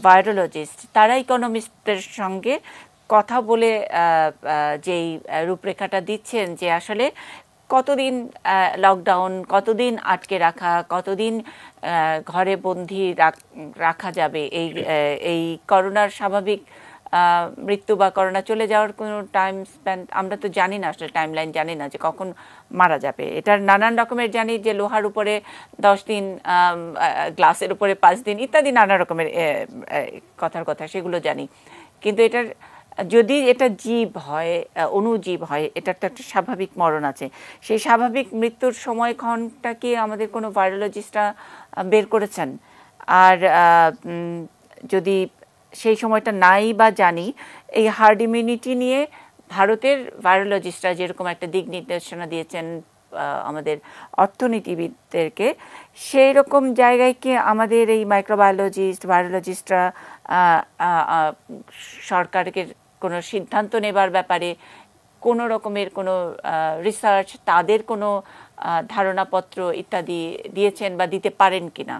A: ভাইরোলজিস্ট, তারা ইকোনমিস্টদের সঙ্গে কথা বলে যেই রূপরেখাটা দিচ্ছেন যে আসলে কতদিন লকডাউন, কতদিন আটকে রাখা, কতদিন ঘরে বন্দি রাখা যাবে এই করোনার স্বাভাবিক মৃত্যু বা করোনা চলে যাওয়ার কোনো টাইম স্প্যান আমরা তো জানি না, আসলে টাইম লাইন জানি না যে কখন মারা যাবে। এটার নানান রকমের জানি যে লোহার উপরে 10 দিন, গ্লাসের উপরে 5 দিন ইত্যাদি নানা রকমের কথার কথা, সেগুলো জানি। কিন্তু এটার যদি এটা জীব হয়, অণুজীব হয়, এটার তো একটা স্বাভাবিক মরণ আছে। সেই স্বাভাবিক মৃত্যুর সময়ক্ষণটা কি আমাদের কোনো ভাইরোলজিস্টরা বের করেছেন? আর যদি সেই সময়টা নাই বা জানি, এই হার্ড ইমিউনিটি নিয়ে ভারতের ভাইরোলজিস্টরা যেরকম একটা দিক নির্দেশনা দিয়েছেন আমাদের অর্থনীতিবিদদেরকে, সেই রকম জায়গায় কি আমাদের এই মাইক্রোবায়োলজিস্ট, ভাইরোলজিস্টরা সরকারকে কোনো সিদ্ধান্ত নেবার ব্যাপারে কোনো রকমের কোনো রিসার্চ, তাদের কোনো ধারণাপত্র ইত্যাদি দিয়েছেন বা দিতে পারেন কিনা,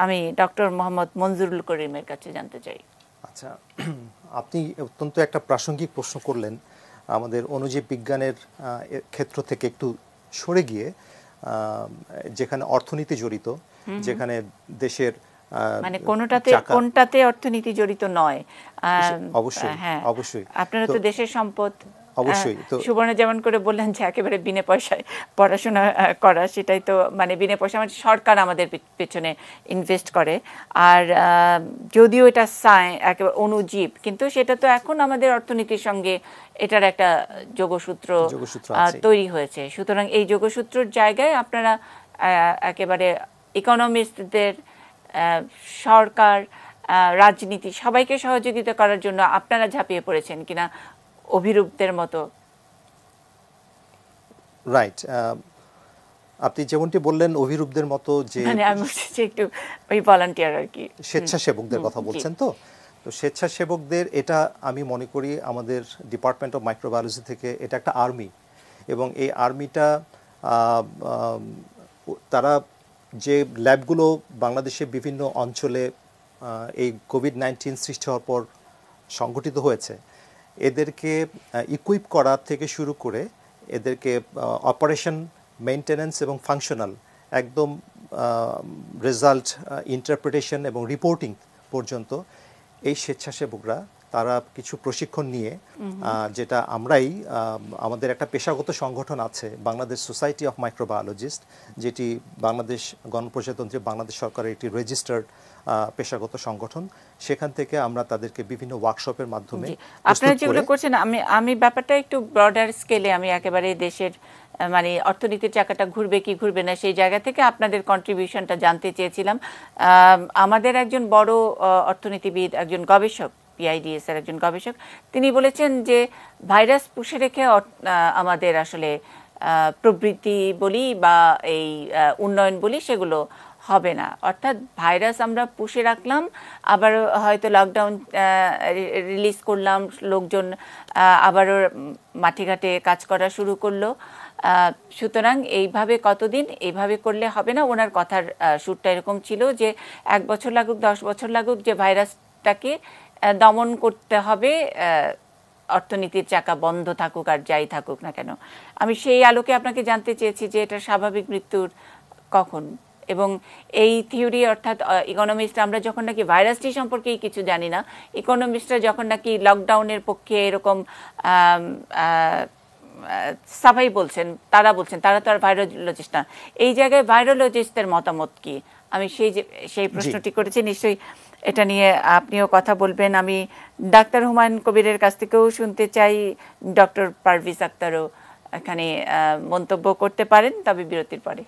A: আমি ডক্টর মোহাম্মদ মঞ্জুরুল করিমের কাছে জানতে চাই।
C: আচ্ছা, আপনি অত্যন্ত একটা প্রাসঙ্গিক প্রশ্ন করলেন। আমাদের অণুজীব বিজ্ঞানের ক্ষেত্র থেকে একটু সরে গিয়ে যেখানে অর্থনীতি জড়িত, যেখানে দেশের
A: মানে কোনটাতে অর্থনীতি জড়িত নয়,
C: অবশ্যই
A: হ্যাঁ
C: অবশ্যই
A: আপনারা তো দেশের সম্পদ,
C: অবশ্যই। তো
A: সুবর্ণ যেমন করে বললেন যে একেবারে বিনা পয়সায় পড়াশোনা করা, সেটাই তো মানে বিনা পয়সা, মানে সরকার আমাদের পেছনে ইনভেস্ট করে। আর যদিও এটা একেবারে অণুজীব, কিন্তু সেটা তো এখন আমাদের অর্থনীতির সঙ্গে এটার একটা যোগসূত্র তৈরি হয়েছে। সুতরাং এই যোগসূত্রের জায়গায় আপনারা একেবারে ইকোনমিস্টদের, সরকার, রাজনীতি সবাইকে সহযোগিতা করার জন্য আপনারা ঝাঁপিয়ে পড়েছেন কিনা অভিরূপদের মতো?
C: রাইট, আপনি যেমনটি বললেন অভিরূপদের মতো, যে
A: মানে আমি বলছি একটু ওই ভলান্টিয়ার আর কি,
C: স্বেচ্ছাসেবকদের কথা বলছেন। তো স্বেচ্ছাসেবকদের, এটা আমি মনে করি আমাদের ডিপার্টমেন্ট অফ মাইক্রোবায়োলজি থেকে এটা একটা আর্মি, এবং এই আর্মিটা তারা যে ল্যাবগুলো বাংলাদেশের বিভিন্ন অঞ্চলে এই কোভিড-19 সৃষ্টি হওয়ার পর সংগঠিত হয়েছে, এদেরকে ইকুইপ করা থেকে শুরু করে এদেরকে অপারেশন, মেইনটেনেন্স এবং ফাংশনাল, একদম রেজাল্ট ইন্টারপ্রিটেশন এবং রিপোর্টিং পর্যন্ত এই স্বেচ্ছাসেবকরা তারা কিছু প্রশিক্ষণ নিয়ে, যেটা আমরাই, আমাদের একটা পেশাগত সংগঠন আছে বাংলাদেশ সোসাইটি অফ মাইক্রোবায়োলজিস্ট, যেটি বাংলাদেশ গণপ্রজাতন্ত্রী বাংলাদেশ সরকারের একটি রেজিস্টার্ড পেশাগত সংগঠন। সেখান থেকে আমরা তাদেরকে বিভিন্ন ওয়ার্কশপের মাধ্যমে
A: আপনারা যেগুলো করছেন, আমি ব্যাপারটা একটু ব্রডার স্কেলে, আমি একেবারে দেশের মানে অর্থনীতির চাকাটা ঘুরবে কি ঘুরবে না সেই জায়গা থেকে আপনাদের কন্ট্রিবিউশনটা জানতে চেয়েছিলাম। আমাদের একজন বড় অর্থনীতিবিদ, একজন গবেষক, PIDS এর একজন গবেষক, তিনি বলেছেন যে ভাইরাস পুষে রেখে আমাদের আসলে প্রবৃদ্ধি বলি বা এই উন্নয়ন বলি সেগুলো হবে না। অর্থাৎ ভাইরাস আমরা পুষে রাখলাম, আবার হয়তো লকডাউন রিলিজ করলাম, লোকজন আবারও মাঠে ঘাটে কাজ করা শুরু করলো। সুতরাং এইভাবে কতদিন এইভাবে করলে হবে না। ওনার কথার সুরটা এরকম ছিল যে 1 বছর লাগুক 10 বছর লাগুক, যে ভাইরাসটাকে দমন করতে হবে, অর্থনীতির চাকা বন্ধ থাকুক আর যাই থাকুক না কেন। আমি সেই আলোকে আপনাকে জানতে চেয়েছি যে এটা স্বাভাবিক মৃত্যুর কখন, এবং এই থিওরি অর্থাৎ ইকোনমিস্ট, আমরা যখন নাকি ভাইরাসটি সম্পর্কেই কিছু জানি না, ইকোনমিস্টরা যখন নাকি লকডাউনের পক্ষে এরকম সাফাই বলছেন, তারা তো আর ভাইরোলজিস্ট না। এই জায়গায় ভাইরোলজিস্টদের মতামত কি? আমি সেই প্রশ্নটি করেছি, নিশ্চয়ই এটা নিয়ে আপনিও কথা বলবেন। আমি ডাক্তার হুমায়ুন কবিরের কাছ থেকেও শুনতে চাই, ডক্টর পারভিজ আক্তারও এখানে মন্তব্য করতে পারেন, তবে বিরতির পরে।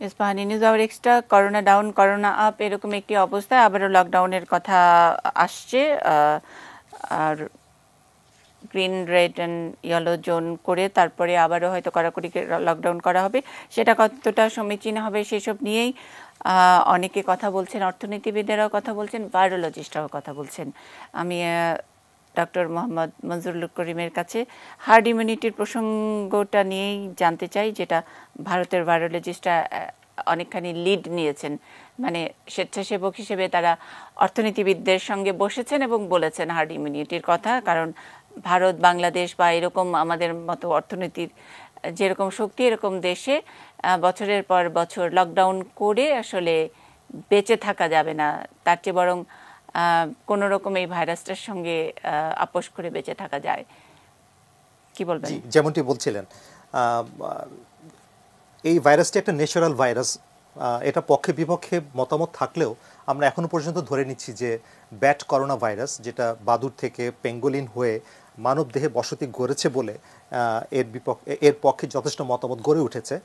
A: Ispahani news hour extra, corona down corona up, এরকম একটি অবস্থায় আবারও লকডাউনের কথা আসছে। আর green, red and yellow zone করে তারপরে আবারও হয়তো কড়াকড়ি লকডাউন করা হবে। সেটা কতটা সমীচীন হবে সেসব নিয়েই অনেকে কথা বলছেন, অর্থনীতিবিদেরাও কথা বলছেন, ভাইরোলজিস্টরাও কথা বলছেন। আমি ডক্টর মোহাম্মদ মঞ্জুরুল করিমের কাছে হার্ড ইমিউনিটির প্রসঙ্গটা নিয়েই জানতে চাই, যেটা ভারতের ভাইরোলজিস্টরা অনেকখানি লিড নিয়েছেন। মানে স্বেচ্ছাসেবক হিসেবে তারা অর্থনীতিবিদদের সঙ্গে বসেছেন এবং বলেছেন হার্ড ইমিউনিটির কথা, কারণ ভারত, বাংলাদেশ বা এরকম আমাদের মতো অর্থনীতির যেরকম শক্তি, এরকম দেশে বছরের পর বছর লকডাউন করে আসলে বেঁচে থাকা যাবে না। তার চেয়ে বরং কোনো রকম এই ভাইরাসটার সঙ্গে আপোষ করে বেঁচে থাকা যায়। কি বলবেন?
C: যেমনটি বলছিলেন, এই ভাইরাসটি একটা ন্যাচারাল ভাইরাস। এটা পক্ষে বিপক্ষে মতামত থাকলেও আমরা এখনো পর্যন্ত ধরে নিচ্ছি যে ব্যাট করোনা ভাইরাস, যেটা বাদুড় থেকে পেঙ্গোলিন হয়ে মানব দেহে বসতি গড়েছে বলে এর পক্ষে যথেষ্ট মতামত গড়ে উঠেছে।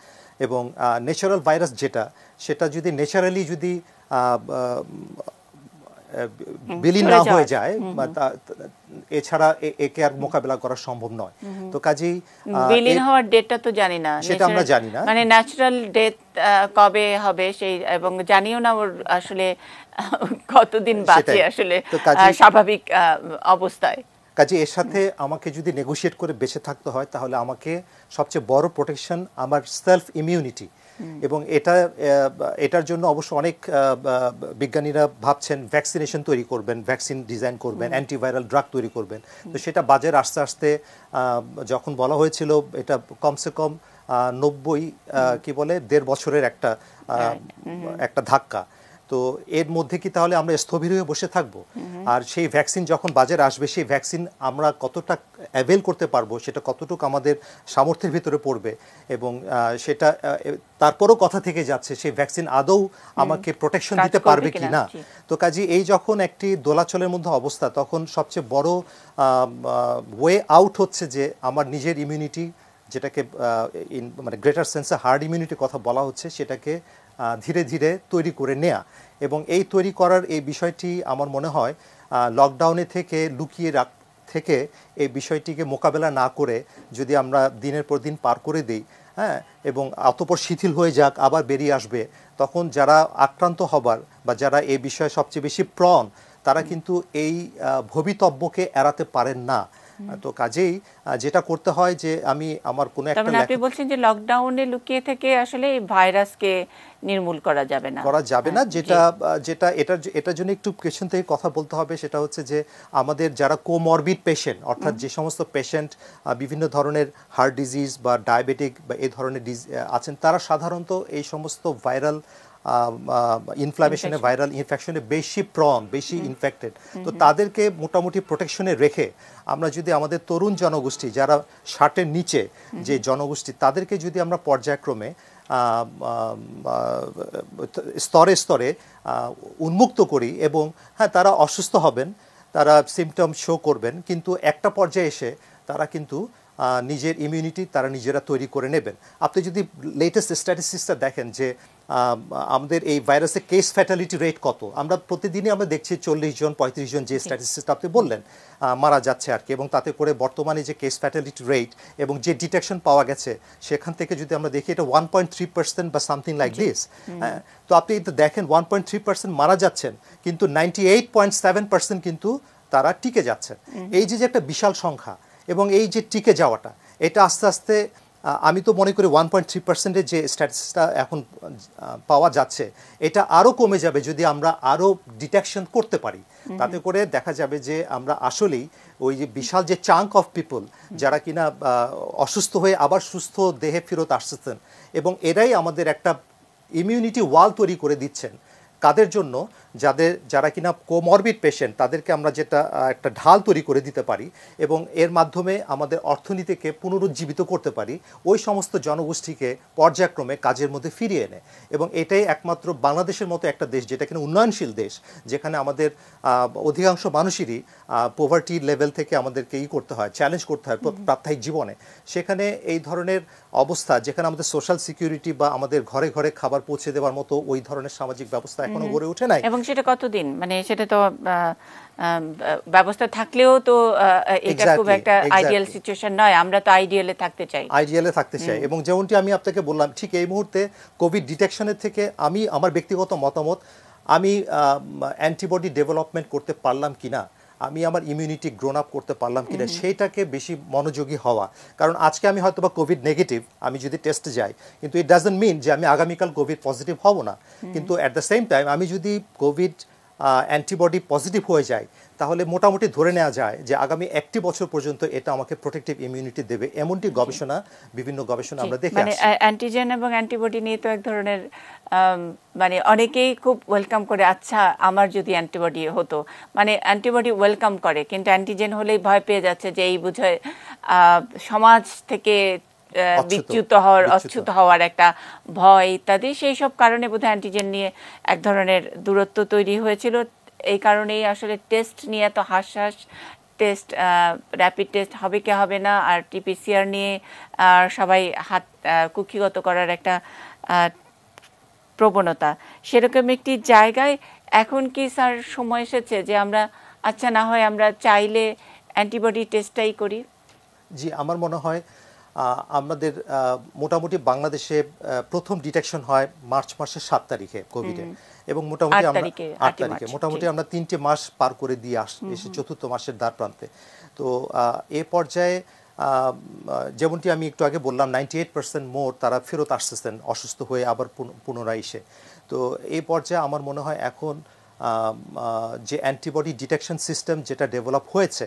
C: এবং ন্যাচারাল ভাইরাস যেটা, সেটা যদি ন্যাচারালি যদি বিলীন না হয়ে যায়, এছাড়া একে আর মোকাবেলা করা সম্ভব নয়। তো কাজেই
A: বিলীন হওয়ার ডেটটা তো জানি না,
C: সেটা আমরা জানি না,
A: মানে ন্যাচারাল ডেথ কবে হবে সেই, এবং জানিও না ওর আসলে কতদিন বাঁচে আসলে স্বাভাবিক অবস্থায়।
C: কাজে এর সাথে আমাকে যদি নেগোশিয়েট করে বেঁচে থাকতে হয়, তাহলে আমাকে সবচেয়ে বড় প্রোটেকশন আমার সেলফ ইমিউনিটি। এবং এটার জন্য অবশ্য অনেক বিজ্ঞানীরা ভাবছেন ভ্যাকসিনেশন তৈরি করবেন, ভ্যাকসিন ডিজাইন করবেন, অ্যান্টিভাইরাল ড্রাগ তৈরি করবেন। তো সেটা বাজারে আস্তে আস্তে যখন বলা হয়েছিল, এটা কমসে কম 1.5 বছরের একটা ধাক্কা। তো এর মধ্যে কি তাহলে আমরা স্থবির হয়ে বসে থাকবো? আর সেই ভ্যাকসিন যখন বাজারে আসবে, সেই ভ্যাকসিন আমরা কতটা অ্যাভেল করতে পারবো, সেটা কতটুকু আমাদের সামর্থ্যের ভিতরে পড়বে, এবং সেটা তারপরও কথা থেকে যাচ্ছে সেই ভ্যাকসিন আদৌ আমাকে প্রোটেকশন দিতে পারবে কি না। তো কাজে এই যখন একটি দোলাচলের মধ্যে অবস্থা, তখন সবচেয়ে বড় ওয়ে আউট হচ্ছে যে আমার নিজের ইমিউনিটি, যেটাকে মানে গ্রেটার সেন্সে হার্ড ইমিউনিটির কথা বলা হচ্ছে, সেটাকে ধীরে ধীরে তৈরি করে নেয়া। এবং এই তৈরি করার এই বিষয়টি আমার মনে হয় লকডাউনে থেকে লুকিয়ে থেকে এই বিষয়টিকে মোকাবেলা না করে যদি আমরা দিনের পর দিন পার করে দিই, হ্যাঁ, এবং অতঃপর শিথিল হয়ে যাক, আবার বেরিয়ে আসবে, তখন যারা আক্রান্ত হবার বা যারা এই বিষয়ে সবচেয়ে বেশি প্রণ, তারা কিন্তু এই ভবিতব্যকে এড়াতে পারেন না। তো কাজেই যেটা করতে হয় যে আমি আমার কোনো একটা,
A: আপনি বলছেন যে লকডাউনে লুকিয়ে থেকে আসলে এই ভাইরাসকে নির্মূল করা যাবে না,
C: যেটা এটার জন্য একটু পেছন থেকে কথা বলতে হবে। সেটা হচ্ছে যে আমাদের যারা কোমরবিড পেশেন্ট, অর্থাৎ যে সমস্ত পেশেন্ট বিভিন্ন ধরনের হার্ট ডিজিজ বা ডায়াবেটিক বা এই ধরনের আছেন, তারা সাধারণত এই সমস্ত ভাইরাল ইনফ্লামেশনে, ভাইরাল ইনফেকশনে বেশি প্রণ, বেশি ইনফেক্টেড। তো তাদেরকে মোটামুটি প্রোটেকশনে রেখে আমরা যদি আমাদের তরুণ জনগোষ্ঠী, যারা 60-এর নিচে যে জনগোষ্ঠী, তাদেরকে যদি আমরা পর্যায়ক্রমে স্তরে স্তরে উন্মুক্ত করি, এবং হ্যাঁ, তারা অসুস্থ হবেন, তারা সিমটম শো করবেন, কিন্তু একটা পর্যায়ে এসে তারা কিন্তু নিজের ইমিউনিটি তারা নিজেরা তৈরি করে নেবেন। আপনি যদি লেটেস্ট স্ট্যাটিস্টিক্সটা দেখেন যে আমাদের এই ভাইরাসের কেস ফ্যাটালিটি রেট কত, আমরা প্রতিদিনই আমরা দেখছি 40 জন 35 জন যে স্ট্যাটিস্টিক্সটা আপনি বললেন মারা যাচ্ছে আর কি। এবং তাতে করে বর্তমানে যে কেস ফ্যাটালিটি রেট এবং যে ডিটেকশন পাওয়া গেছে, সেখান থেকে যদি আমরা দেখি এটা 1.3% বা সামথিং লাইক দিস। হ্যাঁ, তো আপনি দেখেন 1.3% মারা যাচ্ছেন, কিন্তু 98.7% কিন্তু তারা টিকে যাচ্ছেন। এই যে একটা বিশাল সংখ্যা, এবং এই যে টিকে যাওয়াটা, এটা আস্তে আস্তে আমি তো মনে করি 1.3%-এর যে স্ট্যাটিস্টিক্সটা এখন পাওয়া যাচ্ছে, এটা আরও কমে যাবে যদি আমরা আরও ডিটেকশন করতে পারি। তাতে করে দেখা যাবে যে আমরা আসলেই ওই যে বিশাল যে চাঙ্ক অফ পিপল, যারা কিনা অসুস্থ হয়ে আবার সুস্থ দেহে ফেরত আসছেন, এবং এরাই আমাদের একটা ইমিউনিটি ওয়াল তৈরি করে দিচ্ছেন। কাদের জন্য? যারা কিনা কোমরবিড পেশেন্ট, তাদেরকে আমরা যেটা একটা ঢাল তৈরি করে দিতে পারি, এবং এর মাধ্যমে আমাদের অর্থনীতিকে পুনরুজ্জীবিত করতে পারি, ওই সমস্ত জনগোষ্ঠীকে পর্যায়ক্রমে কাজের মধ্যে ফিরিয়ে এনে। এবং এটাই একমাত্র বাংলাদেশের মতো একটা দেশ, যেটা কিনা উন্নয়নশীল দেশ, যেখানে আমাদের অধিকাংশ মানুষেরই পোভার্টি লেভেল থেকে আমাদেরকে করতে হয়, চ্যালেঞ্জ করতে হয় প্রাত্যহিক জীবনে। সেখানে এই ধরনের অবস্থা, যেখানে আমাদের সোশ্যাল সিকিউরিটি বা আমাদের ঘরে ঘরে খাবার পৌঁছে দেওয়ার মতো ওই ধরনের সামাজিক ব্যবস্থা এখনো গড়ে ওঠে নাই।
A: এবং সেটা কতদিন, মানে সেটা তো ব্যবস্থা থাকলেও তো এটা খুব একটা আইডিয়াল সিচুয়েশন নয়। আমরা তো আইডিয়ালে থাকতে চাই।
C: এবং যেমনটি আমি আপনাকে বললাম, ঠিক এই মুহূর্তে কোভিড ডিটেকশনের থেকে আমি আমার ব্যক্তিগত মতামত, আমি অ্যান্টিবডি ডেভেলপমেন্ট করতে পারলাম কিনা, আমি আমার ইমিউনিটি গ্রোন আপ করতে পারলাম কিনা, সেইটাকে বেশি মনোযোগী হওয়া। কারণ আজকে আমি হয়তো বা কোভিড নেগেটিভ, আমি যদি টেস্টে যাই, কিন্তু ইট ডাজন্ট মিন যে আমি আগামীকাল কোভিড পজিটিভ হব না। কিন্তু অ্যাট দ্য সেম টাইম আমি যদি কোভিড অ্যান্টিবডি পজিটিভ হয়ে যায়, তাহলে মোটামুটি ধরে নেওয়া যায় যে আগামী 1টি বছর পর্যন্ত এটা আমাকে প্রোটেক্টিভ ইমিউনিটি দেবে, এমনটি বিভিন্ন গবেষণা আমরা দেখে
A: মানে
C: আসছি।
A: অ্যান্টিজেন এবং অ্যান্টিবডি নিয়ে তো এক ধরনের মানে অনেকেই খুব ওয়েলকাম করে, আচ্ছা আমার যদি অ্যান্টিবডি হতো, মানে অ্যান্টিবডি ওয়েলকাম করে, কিন্তু অ্যান্টিজেন হলেই ভয় পেয়ে যাচ্ছে যে এই বোধহয় সমাজ থেকে অচ্যুত হওয়ার একটা ভয় ইত্যাদি, সেই সব কারণে বোধহয় অ্যান্টিজেন নিয়ে এক ধরনের দূরত্ব তৈরি হয়েছিল। এই কারণেই আসলে টেস্ট নিয়ে এত হাস টেস্ট, র্যাপিড টেস্ট হবে কি হবে না, আর টিপিসিআর নিয়ে সবাই হাত কুক্ষিগত করার একটা প্রবণতা। সেরকম একটি জায়গায় এখন কি স্যার সময় এসেছে যে আমরা আচ্ছা না হয় আমরা চাইলে অ্যান্টিবডি টেস্টটাই করি?
C: জি, আমার মনে হয় আমাদের মোটামুটি বাংলাদেশে প্রথম ডিটেকশন হয় মার্চ মাসের 7 তারিখে কোভিডে, এবং মোটামুটি আমরা 8 তারিখে মোটামুটি আমরা 3টে মাস পার করে দিয়ে এসে 4র্থ মাসের দ্বার প্রান্তে। তো এ পর্যায়ে যেমনটি আমি একটু আগে বললাম 98% মোর তারা ফেরত আসতেছেন অসুস্থ হয়ে আবার পুনরায় এসে। তো এই পর্যায়ে আমার মনে হয় এখন যে অ্যান্টিবডি ডিটেকশন সিস্টেম যেটা ডেভেলপ হয়েছে,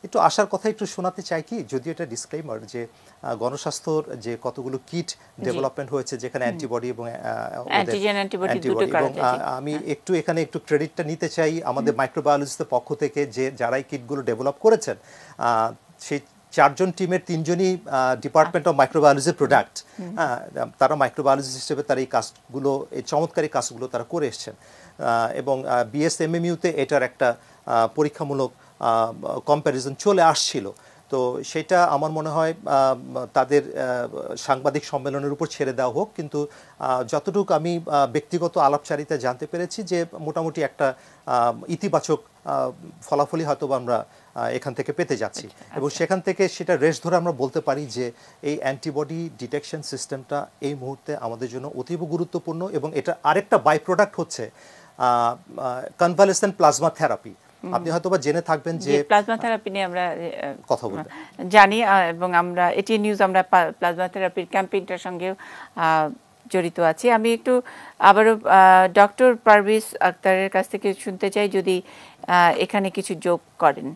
C: একটু আসার কথা একটু শোনাতে চাই কি, যদিও এটা ডিসক্লেইমার, যে গণস্বাস্থ্যর যে কতগুলো কিট ডেভেলপমেন্ট হয়েছে যেখানে অ্যান্টিবডি এবং আমি এখানে একটু ক্রেডিটটা নিতে চাই আমাদের মাইক্রোবায়োলজিস্টদের পক্ষ থেকে, যে যারা এই কিটগুলো ডেভেলপ করেছেন সেই 4জন টিমের 3জনই ডিপার্টমেন্ট অফ মাইক্রোবায়োলজির প্রোডাক্ট। তারা মাইক্রোবায়োলজিস্ট হিসেবে তারা এই কাজগুলো, এই চমৎকারী কাজগুলো তারা করে এসছেন, এবং বিএসএমএমইউতে এটার একটা পরীক্ষামূলক কম্প্যারিজন চলে আসছিল। তো সেটা আমার মনে হয় তাদের সাংবাদিক সম্মেলনের উপর ছেড়ে দেওয়া হোক, কিন্তু যতটুকু আমি ব্যক্তিগত আলাপচারিতা জানতে পেরেছি যে মোটামুটি একটা ইতিবাচক ফলাফলই হয়তো আমরা এখান থেকে পেতে যাচ্ছি, এবং সেখান থেকে সেটা রেশ ধরে আমরা বলতে পারি যে এই অ্যান্টিবডি ডিটেকশন সিস্টেমটা এই মুহূর্তে আমাদের জন্য অতীব গুরুত্বপূর্ণ, এবং এটা আরেকটা বাই প্রোডাক্ট হচ্ছে কনভালেসেন্ট প্লাজমা থেরাপি। আপনি হয়তো বা জেনে থাকবেন যে
A: প্লাজমা থেরাপি নিয়ে আমরা
C: কথা বলবো
A: জানি, এবং আমরা এটি নিউজ আমরা প্লাজমা থেরাপির ক্যাম্পেইনটার সঙ্গে জড়িত আছি। আমি একটু আবারও ডক্টর পারভেজ আক্তারের কাছ থেকে শুনতে চাই যদি এখানে কিছু যোগ করেন।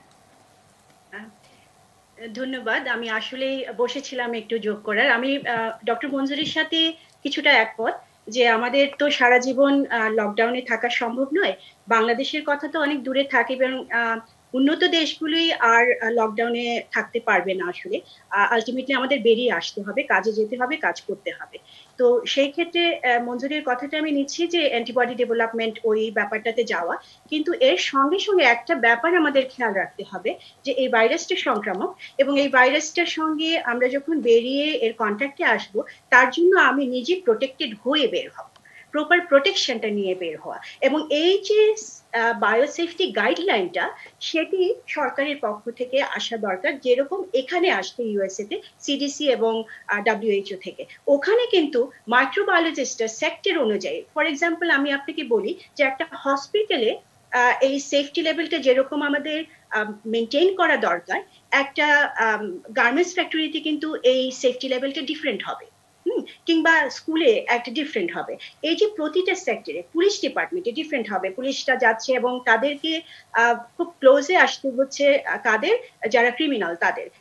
D: ধন্যবাদ। আমি আসলে বসেছিলাম একটু যোগ করার। আমি ডক্টর মঞ্জুরির সাথে কিছুটা একমত যে আমাদের তো সারা জীবন লকডাউনে থাকা সম্ভব নয়। বাংলাদেশের কথা তো অনেক দূরে থাকে, এবং উন্নত দেশগুলোই আর লকডাউনে থাকতে পারবে না। আসলে আলটিমেটলি আমাদের বেরিয়ে আসতে হবে, কাজে যেতে হবে, কাজ করতে হবে। তো সেই ক্ষেত্রে মঞ্জুরির কথাটা আমি নিচ্ছি যে অ্যান্টিবডি ডেভেলপমেন্ট ওই ব্যাপারটাতে যাওয়া, কিন্তু এর সঙ্গে সঙ্গে একটা ব্যাপার আমাদের খেয়াল রাখতে হবে যে এই ভাইরাসটা সংক্রামক, এবং এই ভাইরাসটার সঙ্গে আমরা যখন বেরিয়ে এর কন্ট্যাক্টে আসব, তার জন্য আমি নিজে প্রোটেক্টেড হয়ে বের হব, প্রপার প্রোটেকশনটা নিয়ে বের হওয়া। এবং এই যে বায়োসেফটি গাইডলাইনটা, সেটি সরকারের পক্ষ থেকে আসা দরকার, যেরকম এখানে আসছে ইউএসএ তে সিডিসি এবং WHO থেকে। ওখানে কিন্তু মাইক্রোবায়োলজিস্টের সেক্টর অনুযায়ী, ফর এক্সাম্পল আমি আপনাকে বলি যে একটা হসপিটালে এই সেফটি লেভেলটা যেরকম আমাদের মেনটেন করা দরকার, একটা গার্মেন্টস ফ্যাক্টরিতে কিন্তু এই সেফটি লেভেলটা ডিফারেন্ট হবে, কিংবা স্কুলে একটা ডিফারেন্ট হবে। এই যে প্রতিটা সেক্টরে, পুলিশ ডিপার্টমেন্টে ডিফারেন্ট হবে, পুলিশটা যাচ্ছে এবং তাদেরকে খুব ক্লোজে আসতে হচ্ছে, কাদের যারা ক্রিমিনাল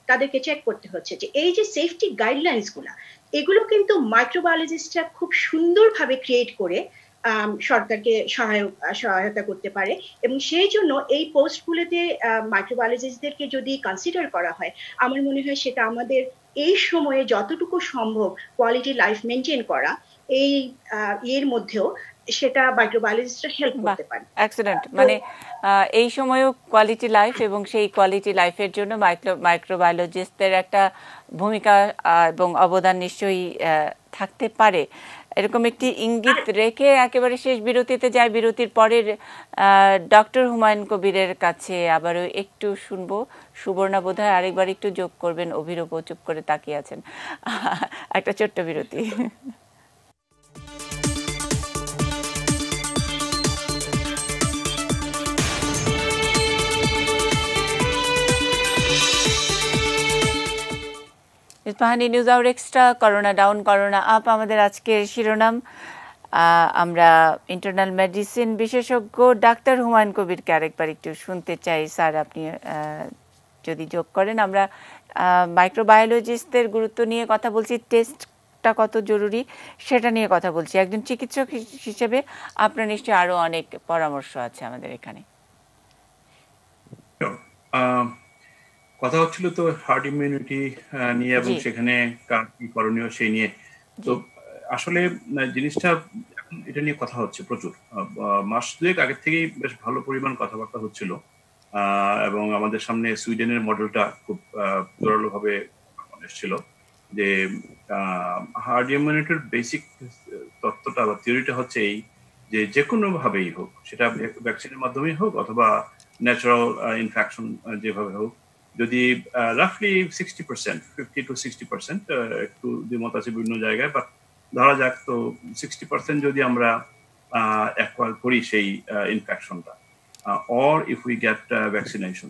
D: তাদেরকে চেক করতে হচ্ছে। যে এই যে সেফটি গাইডলাইন্স গুলা, এগুলো কিন্তু মাইক্রোবায়োলজিস্টরা খুব সুন্দরভাবে ক্রিয়েট করে সরকারকে সহায়তা করতে পারে, এবং সেই জন্য এই পোস্টগুলোতে মাইক্রোবায়োলজিস্টদেরকে যদি কনসিডার করা হয়, আমার মনে হয় সেটা আমাদের এই সময়ে যতটুকু সম্ভব কোয়ালিটি লাইফ মেনটেন করা, এই এর মধ্যেও সেটা মাইক্রোবায়োলজিস্টরা হেল্প করতে পারে।
A: এক্সেলেন্ট। মানে এই সময়ও কোয়ালিটি লাইফ, এবং সেই কোয়ালিটি লাইফের জন্য মাইক্রোবায়োলজিস্টদের একটা ভূমিকা এবং অবদান নিশ্চয়ই থাকতে পারে, এরকম একটি ইঙ্গিত রেখে একেবারে শেষ বিরতিতে যায়। বিরতির পরের ডক্টর হুমায়ুন কবিরের কাছে আবারও একটু শুনবো। সুবর্ণা বোধহয় আরেকবার একটু যোগ করবেন, অভিরূপ চুপ করে তাকিয়ে আছেন। একটা ছোট্ট বিরতি। Ispahani news hour extra, corona down corona up আমাদের আজকের শিরোনাম। আমরা ইন্টারনাল মেডিসিন বিশেষজ্ঞ ডাক্তার হুমায়ুন কবিরকে আরেকবার একটু শুনতে চাই। স্যার, আপনি যদি যোগ করেন। আমরা মাইক্রোবায়োলজিস্টদের গুরুত্ব নিয়ে কথা বলছি, টেস্টটা কত জরুরি সেটা নিয়ে কথা বলছি। একজন চিকিৎসক হিসেবে আপনার নিশ্চয়ই আরও অনেক পরামর্শ আছে আমাদের এখানে।
B: কথা হচ্ছিল তো হার্ড ইমিউনিটি নিয়ে এবং সেখানে কার কি করণীয় সেই নিয়ে। তো আসলে জিনিসটা এটা নিয়ে কথা হচ্ছে প্রচুর। মাস দুয়েক আগের থেকেই বেশ ভালো পরিমাণ কথাবার্তা হচ্ছিল এবং আমাদের সামনে সুইডেনের মডেলটা খুব জোরালো ভাবে এসেছিল যে হার্ড ইমিউনিটির বেসিক তত্ত্বটা বা থিওরিটা হচ্ছে এই যে যে কোনো ভাবেই হোক, সেটা ভ্যাকসিনের মাধ্যমেই হোক অথবা ন্যাচারাল ইনফেকশন যেভাবে হোক, যদি রাফলি 60%, 50 to 60%, একটু দ্বিমত আছে বিভিন্ন জায়গায়, বাট ধরা যাক তো 60% যদি আমরা অ্যাকোয়ার করি সেই ইনফেকশনটা, or if we get vaccination,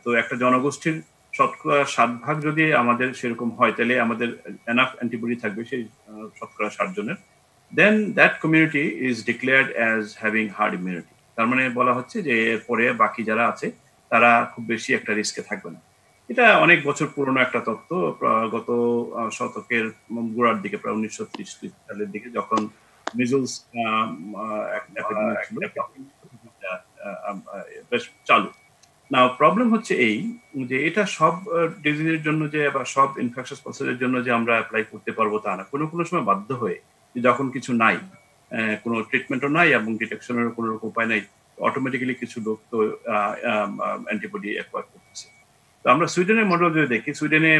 B: তো একটা জনগোষ্ঠীর 60% যদি আমাদের সেরকম হয়, তাহলে আমাদের এনাফ অ্যান্টিবডি থাকবে সেই 60% জনের, then that community is declared as having herd immunity. তার মানে বলা হচ্ছে যে এরপরে বাকি যারা আছে তারা খুব বেশি একটা রিস্কে থাকবে না। এটা অনেক বছর পুরনো একটা তত্ত্ব। গত শতকের গোড়ার দিকে, প্রায় 1930 সালের দিকে, যখন মিজলস বেশ চালু। না, প্রবলেম হচ্ছে এই যে এটা সব ডিজিজের জন্য যে বা সব ইনফেকশাস প্রসেসের জন্য যে আমরা অ্যাপ্লাই করতে পারবো তা না। কোনো কোনো সময় বাধ্য হয়ে, যখন কিছু নাই, কোনো ট্রিটমেন্টও নাই এবং ডিটেকশনের কোনো রকম উপায় নাই, অটোমেটিক্যালি কিছু লোক তো অ্যান্টিবডি অ্যাকোয়ার করতেছে। তো আমরা সুইডেনের মডেল যদি দেখি, সুইডেনে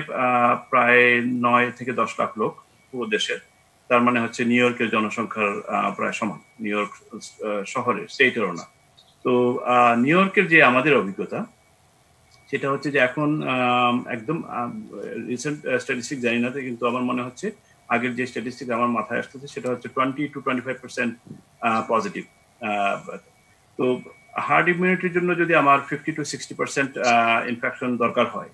B: প্রায় 9 থেকে 10 লাখ লোক পুরো দেশের। তার মানে হচ্ছে নিউ ইয়র্কের জনসংখ্যার প্রায় সমান, নিউ ইয়র্ক শহরের, স্টেটেরও না। তো নিউ ইয়র্কের যে আমাদের অভিজ্ঞতা, সেটা হচ্ছে যে এখন একদম রিসেন্ট স্ট্যাটিস্টিক জানি না, কিন্তু আমার মনে হচ্ছে আগের যে স্ট্যাটিস্টিক আমার মাথায় আসতেছে সেটা হচ্ছে 20 to 25% পজিটিভ। তো হার্ড ইমিউনিটির জন্য যদি আমার 50 to 60% ইনফেকশন দরকার হয়,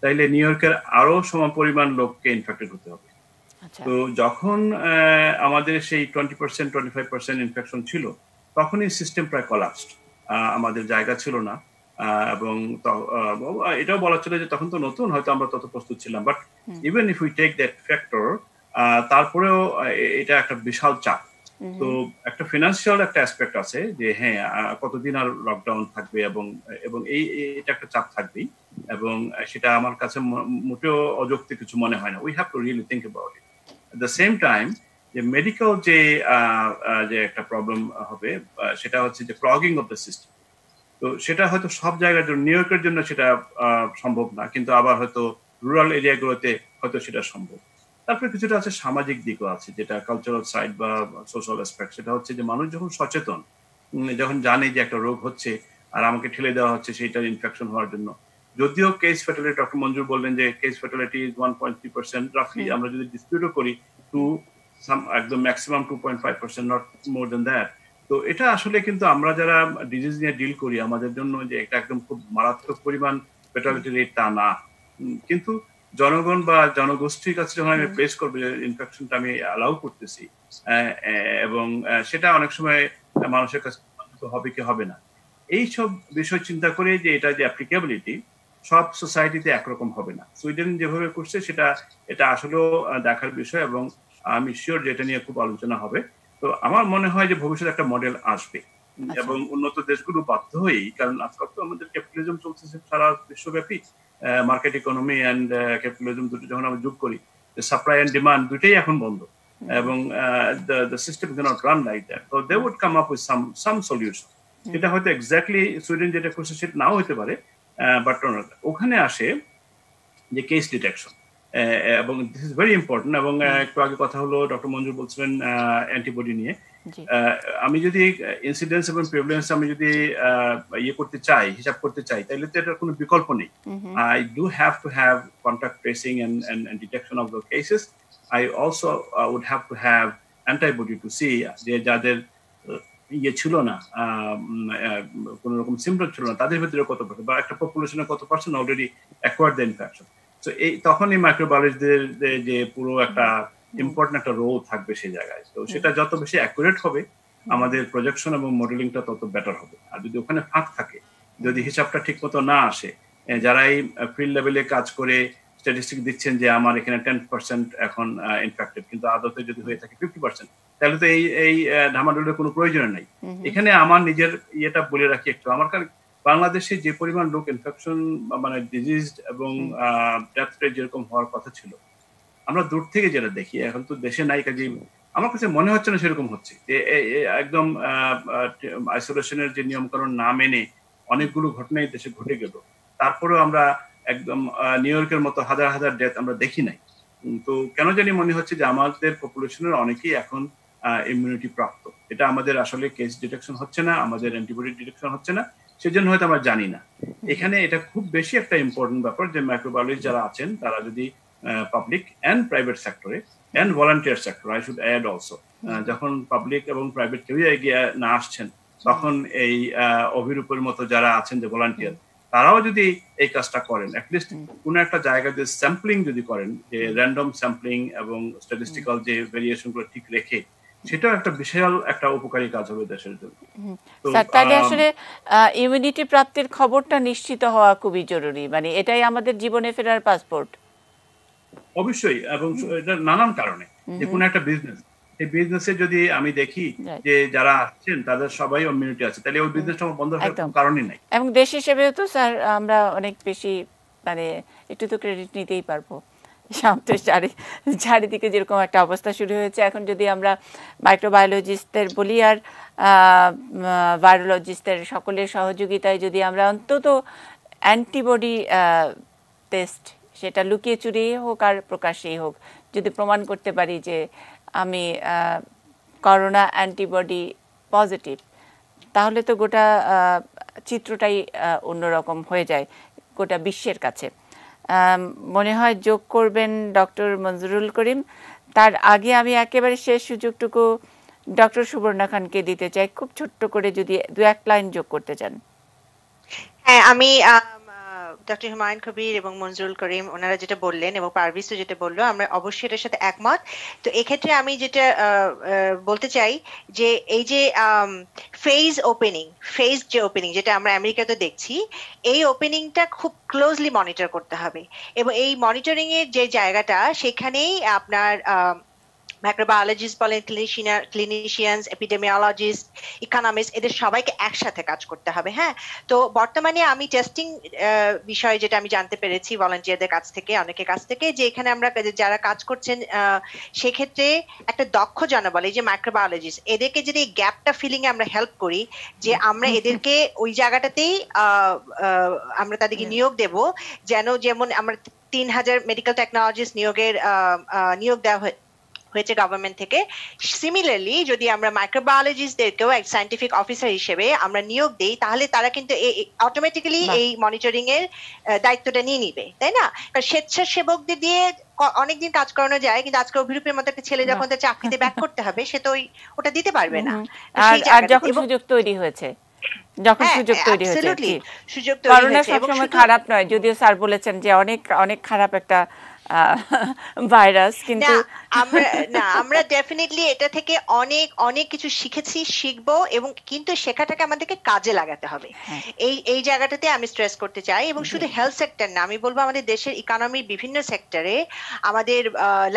B: তাইলে নিউ ইয়র্কের আরো সম পরিমাণ লোককে ইনফেক্টেড হতে হবে। তো যখন আমাদের সেই 20% 25% ইনফেকশন ছিল, তখনই সিস্টেম প্রায় কলাপসড, আমাদের জায়গা ছিল না। এবং এটাও বলা ছিল যে তখন তো নতুন, হয়তো আমরা তত প্রস্তুত ছিলাম, but even if we take that factor, তারপরেও এটা একটা বিশাল চাপ। তো একটা ফিনান্সিয়াল একটা অ্যাসপেক্ট আছে যে হ্যাঁ, কতদিন আর লকডাউন থাকবে, এবং এটা একটা চাপ থাকবেই, এবং সেটা আমার কাছে মোটেও অযৌক্তিক কিছু মনে হয় না। We have to really think about it. At the same time, যে মেডিকেল যে একটা প্রবলেম হবে, সেটা হচ্ছে যে ক্লগিং অফ দ্য সিস্টেম। তো সেটা হয়তো সব জায়গার জন্য, নিউ ইয়র্কের জন্য সেটা সম্ভব না, কিন্তু আবার হয়তো রুরাল এরিয়াগুলোতে হয়তো সেটা সম্ভব। তারপরে কিছুটা আছে সামাজিক দিকও আছে, যেটা কালচারাল সাইড বা সোশ্যাল অ্যাসপেক্ট। সেটা হচ্ছে যে মানুষ যখন সচেতন, যখন জানে যে একটা রোগ হচ্ছে আর আমাকে ঠেলে দেওয়া হচ্ছে সেইটার ইনফেকশন হওয়ার জন্য, যদিও কেস ফ্যাটালিটি, ডক্টর মঞ্জুর বললেন যে কেস ফ্যাটালিটি 1.3%, রাফলি আমরা যদি ডিসপিউটও করি টু একদম maximum 2.5%, not more than that. তো এটা আসলে কিন্তু আমরা যারা ডিজিজ নিয়ে ডিল করি, আমাদের জন্য যে এটা একদম খুব মারাত্মক পরিমাণ ফ্যাটালিটি রেট তা না, কিন্তু জনগণ বা জনগোষ্ঠীর কাছে যখন আমি প্লেস করবো যে ইনফেকশনটা আমি অ্যালাউ করতেছি, এবং সেটা অনেক সময় মানুষের কাছে হবে কি হবে না, এইসব বিষয় চিন্তা করে যে এটা যে অ্যাপ্লিকেবিলিটি সব সোসাইটিতে একরকম হবে না। সুইডেন যেভাবে করছে এটা আসলেও দেখার বিষয়, এবং আমি শিওর যে এটা নিয়ে খুব আলোচনা হবে। তো আমার মনে হয় যে ভবিষ্যতে একটা মডেল আসবে, এবং উন্নত দেশগুলো বাধ্য হয়েই, কারণ আজকাল তো আমাদের ক্যাপিটালিজম চলতেছে সারা বিশ্বব্যাপী, মার্কেট ইকোনমি অ্যান্ড ক্যাপিটালিজম দুটো যখন আমরা যোগ করি, সাপ্লাই অ্যান্ড ডিমান্ড দুইটাই এখন বন্ধ, এবং the system cannot run like that. So they would come up with some solution. এটা হয়তো এক্স্যাক্টলি সুইডেন যেটা করছে সেটা নাও হতে পারে, বাট ওখানে আসে যে কেস ডিটেকশন, এবং দিস ইজ ভেরি ইম্পর্টেন্ট। এবং একটু আগে কথা হলো, ডক্টর মঞ্জুর বলছিলেন অ্যান্টিবডি নিয়ে। আমি যদি ইনসিডেন্স এবং প্রিভ্যালেন্স আমি যদি করতে চাই, হিসাব করতে চাই, তাহলে তো এটার কোনো বিকল্প নেই। I do have to have contact tracing and detection of the cases. I also would have to have antibody to see যে যাদের ছিল না, কোন রকম সিম্পটম ছিল না, তাদের ভিতরে কত পার্সেন্ট বা একটা পপুলেশনের কত percent already acquired the infection. So তখনই মাইক্রোবায়োলজিস্টদের যে পুরো একটা ইম্পর্টেন্ট একটা রোল থাকবে সেই জায়গায়। তো সেটা যত বেশি অ্যাকুরেট হবে আমাদের প্রজেকশন এবং মডেলিংটা তত বেটার হবে। আর যদি ওখানে ফাঁক থাকে, যদি হিসাবটা ঠিক মতো না আসে, যারাই ফিল্ড লেভেলে কাজ করে স্ট্যাটিস্টিক দিচ্ছেন যে আমার এখানে 10% এখন ইনফেক্টেড, কিন্তু আদতে যদি হয়ে থাকে 50%, তাহলে তো এই ধামাডোলের কোনো প্রয়োজন নাই। এখানে আমার নিজের ইয়েটা বলে রাখি একটু, আমার বাংলাদেশে যে পরিমাণ লোক ইনফেকশন মানে ডিজিজড এবং ডেথ রেট যেরকম হওয়ার কথা ছিল, আমরা দূর থেকে যেটা দেখি, এখন তো দেশে নাই, কাজে আমার কাছে মনে হচ্ছে না সেরকম হচ্ছে যে একদম আইসোলেশনের যে নিয়মকানুন না মেনে অনেকগুলো ঘটনাই দেশে ঘটে গেল, তারপরেও আমরা একদম নিউ ইয়র্কের মতো হাজার হাজার ডেথ আমরা দেখি নাই। তো কেন জানি মনে হচ্ছে যে আমাদের পপুলেশনের অনেকেই এখন ইমিউনিটি প্রাপ্ত। এটা আমাদের আসলে কেস ডিটেকশন হচ্ছে না, আমাদের অ্যান্টিবডি ডিটেকশন হচ্ছে না, সেজন্য হয়তো আমরা জানি না। এখানে এটা খুব বেশি একটা ইম্পর্টেন্ট ব্যাপার যে মাইক্রোবায়োলজিস্ট যারা আছেন তারা যদি পাবলিক অ্যান্ড প্রাইভেট সেক্টরে and volunteer sector, I should add also, যখন পাবলিক এবং প্রাইভেট কেউই এগিয়ে না আসছেন, তখন এই অভিরূপের মতো যারা আছেন যে ভলান্টিয়ার, তারাও যদি এই কাজটা করেন, অ্যাটলিস্ট কোনো একটা জায়গায় যে স্যাম্পলিং যদি করেন, যে র্যান্ডম স্যাম্পলিং এবং স্ট্যাটিস্টিক্যাল যে ভেরিয়েশন গুলো ঠিক রেখে, সেটাও একটা বিশাল একটা উপকারী কাজ হবে দেশের জন্য।
A: তাহলে আসলে ইমিউনিটি প্রাপ্তির খবরটা নিশ্চিত হওয়া খুবই জরুরি, মানে এটাই আমাদের জীবনে ফেরার পাসপোর্ট।
B: অবশ্যই, এবং এটা নানান কারণে, যে কোনো একটা বিজনেস, এই বিজনেসে যদি আমি দেখি যে যারা আছেন তাদের সবাই ইমিউনিটি আছে, তাহলে ওই বিজনেসটা বন্ধ হওয়ার কোনো কারণই নাই।
A: এবং দেশ হিসেবেও তো স্যার আমরা অনেক বেশি মানে একটু তো ক্রেডিট নিতেই পারবো। চারিদিকে যেরকম একটা অবস্থা শুরু হয়েছে, এখন যদি আমরা মাইক্রোবায়োলজিস্টদের বলি আর ভাইরোলজিস্টদের সকলের সহযোগিতায় যদি আমরা অন্তত অ্যান্টিবডি টেস্ট, সেটা লুকিয়ে চুরিয়ে হোক আর প্রকাশ্যেই হোক, যদি প্রমাণ করতে পারি যে আমি করোনা অ্যান্টিবডি পজিটিভ, তাহলে তো গোটা চিত্রটাই অন্যরকম হয়ে যায় গোটা বিশ্বের কাছে। মনে হয় যোগ করবেন ডক্টর মঞ্জুরুল করিম। তার আগে আমি একেবারে শেষ সুযোগটুকু ডক্টর সুবর্ণা খানকে দিতে চাই, খুব ছোট্ট করে যদি 2-1 লাইন যোগ করতে চান।
F: হ্যাঁ, আমি ডক্টর হুমায়ুন কবির এবং মঞ্জুরুল করিম ওনারা যেটা বললেন এবং পারভিসও যেটা বললো, আমরা অবশ্যই এটার সাথে একমত। তো এক্ষেত্রে আমি যেটা বলতে চাই যে এই যে ফেজ যে ওপেনিং যেটা আমরা আমেরিকাতে দেখছি, এই ওপেনিংটা খুব ক্লোজলি মনিটর করতে হবে, এবং এই মনিটরিং এর যে জায়গাটা, সেখানেই আপনার মাইক্রোবায়োলজিস্ট বলেন, ক্লিনিশিয়ানস, এপিডেমিওলজিস্ট, ইকোনমিস্ট, এদের সবাইকে একসাথে কাজ করতে হবে। হ্যাঁ, তো বর্তমানে আমি টেস্টিং বিষয়ে যেটা আমি জানতে পেরেছি ভলান্টিয়ারদের কাছ থেকে, অনেকের কাছ থেকে, যে এখানে আমরা যারা কাজ করছেন সেক্ষেত্রে একটা দক্ষ জনবল, এই যে মাইক্রোবায়োলজিস্ট, এদেরকে যদি এই গ্যাপটা ফিলিং এ আমরা হেল্প করি, যে আমরা এদেরকে ওই জায়গাটাতেই আমরা তাদেরকে নিয়োগ দেব, যেমন আমরা 3000 মেডিকেল টেকনোলজিস্ট নিয়োগ দেওয়া হয়েছে গভর্নমেন্ট থেকে। সিমিলারলি যদি আমরা মাইক্রোবায়োলজিস্টদেরকেও এক সায়েন্টিফিক অফিসার হিসেবে আমরা নিয়োগ দেই, তাহলে তারা কিন্তু অটোমেটিক্যালি এই মনিটরিং এর দায়িত্বটা নিয়ে নিবে, তাই না? কারণ স্বেচ্ছাসেবকদের দিয়ে অনেকদিন কাজ করানো যায়, কিন্তু আজকে অভিরূপের মতো একটা ছেলে যখন তার চাকরিতে ব্যাক করতে হবে, সে তো ওটা দিতে পারবে না।
A: আর যখন সুযোগ তৈরি হয়েছে, করোনা সবসময় খারাপ নয়, যদিও স্যার বলেছেন যে অনেক খারাপ একটা ভাইরাস, কিন্তু
F: আমরা ডেফিনেটলি এটা থেকে অনেক কিছু শিখবো, এবং কিন্তু শেখাটাকে আমাদেরকে কাজে লাগাতে হবে। এই জায়গাটাতে আমি স্ট্রেস করতে চাই। এবং শুধু হেলথ সেক্টর না, আমি বলবো আমাদের দেশের ইকোনমির বিভিন্ন সেক্টরে, আমাদের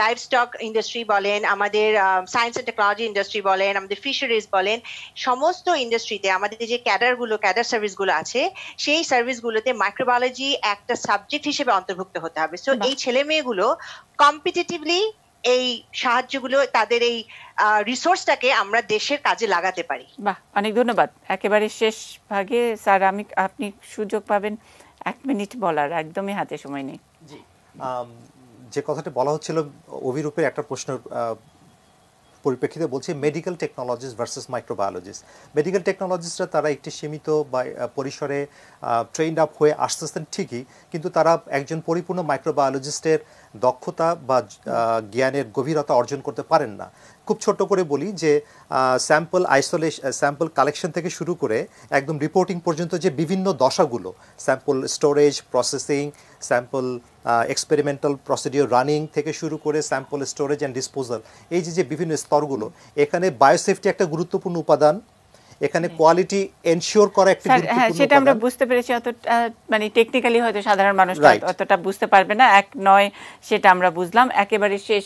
F: লাইভ স্টক ইন্ডাস্ট্রি বলেন, আমাদের সায়েন্স এন্ড টেকনোলজি ইন্ডাস্ট্রি বলেন, আমাদের ফিশারিজ বলেন, সমস্ত ইন্ডাস্ট্রিতে আমাদের যে ক্যাডার সার্ভিসগুলো আছে, সেই সার্ভিসগুলোতে মাইক্রোবায়োলজি একটা সাবজেক্ট হিসেবে অন্তর্ভুক্ত হতে হবে। সো এই ছেলে মেয়েগুলো কম্পিটিটিভলি এই সাহায্যগুলো, তাদের এই রিসোর্সটাকে আমরা দেশের কাজে লাগাতে পারি।
A: বাহ, অনেক ধন্যবাদ। একেবারে শেষ ভাগে স্যার আপনি সুযোগ পাবেন 1 মিনিট বলার, একদমই হাতে সময় নেই।
C: জি, যে কথাটা বলা হচ্ছিল অভিরূপের একটা প্রশ্ন পরিপ্রেক্ষিতে বলছি, medical technologist versus microbiologist. Medical টেকনোলজিস্টরা তারা একটি সীমিত বা পরিসরে ট্রেন্ড আপ হয়ে আসতেছেন ঠিকই, কিন্তু তারা একজন পরিপূর্ণ মাইক্রোবায়োলজিস্টের দক্ষতা বা জ্ঞানের গভীরতা অর্জন করতে পারেন না। খুব ছোট করে বলি যে স্যাম্পল আইসোলেশন, স্যাম্পল কালেকশন থেকে শুরু করে একদম রিপোর্টিং পর্যন্ত যে বিভিন্ন দশাগুলো, sample storage, processing, sample experimental procedure running থেকে শুরু করে স্যাম্পল স্টোরেজ অ্যান্ড ডিসপোজাল, এই যে বিভিন্ন স্তরগুলো, এখানে বায়োসেফটি একটা গুরুত্বপূর্ণ উপাদান, এখানে কোয়ালিটি এনশিওর করা একটা গুরুত্বপূর্ণ
A: সেটা আমরা বুঝতে পেরেছি। অত মানে টেকনিক্যালি হয়তো সাধারণ মানুষ অতটা বুঝতে পারবে না, এক নয় সেটা আমরা বুঝলাম। একেবারে শেষ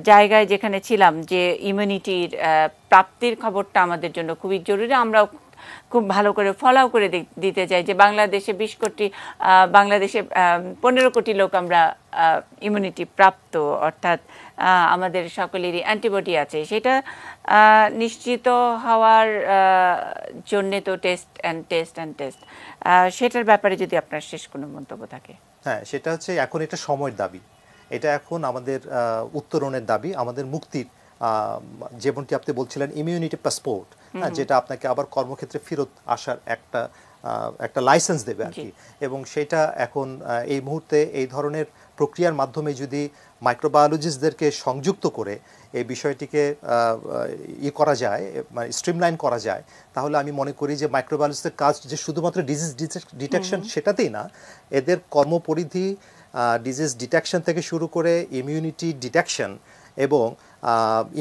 A: জায়গায় যেখানে ছিলাম যে ইমিউনিটির প্রাপ্তির খবরটা আমাদের জন্য খুবই জরুরি। আমরাও খুব ভালো করে ফলো করে দিতে চাই যে বাংলাদেশে 20 কোটি, বাংলাদেশে 15 কোটি লোক আমরা ইমিউনিটি প্রাপ্ত, অর্থাৎ আমাদের সকলেরই অ্যান্টিবডি আছে। সেটা নিশ্চিত হওয়ার জন্যে তো টেস্ট অ্যান্ড টেস্ট, সেটার ব্যাপারে যদি আপনার শেষ কোনো মন্তব্য থাকে।
C: হ্যাঁ, সেটা হচ্ছে এখন এটা সময়ের দাবি, এটা এখন আমাদের উত্তরণের দাবি, আমাদের মুক্তির, যেমনটি আপনি বলছিলেন ইমিউনিটি পাসপোর্ট, যেটা আপনাকে আবার কর্মক্ষেত্রে ফেরত আসার একটা লাইসেন্স দেবে আর কি। এবং সেটা এখন এই মুহূর্তে এই ধরনের প্রক্রিয়ার মাধ্যমে যদি মাইক্রোবায়োলজিস্টদেরকে সংযুক্ত করে এই বিষয়টিকে করা যায়, মানে স্ট্রিমলাইন করা যায়, তাহলে আমি মনে করি যে মাইক্রোবায়োলজিস্টের কাজ যে শুধুমাত্র ডিজিজ ডিটেকশন সেটাতেই না, এদের কর্মপরিধি ডিজিজ ডিটেকশন থেকে শুরু করে ইমিউনিটি ডিটেকশন এবং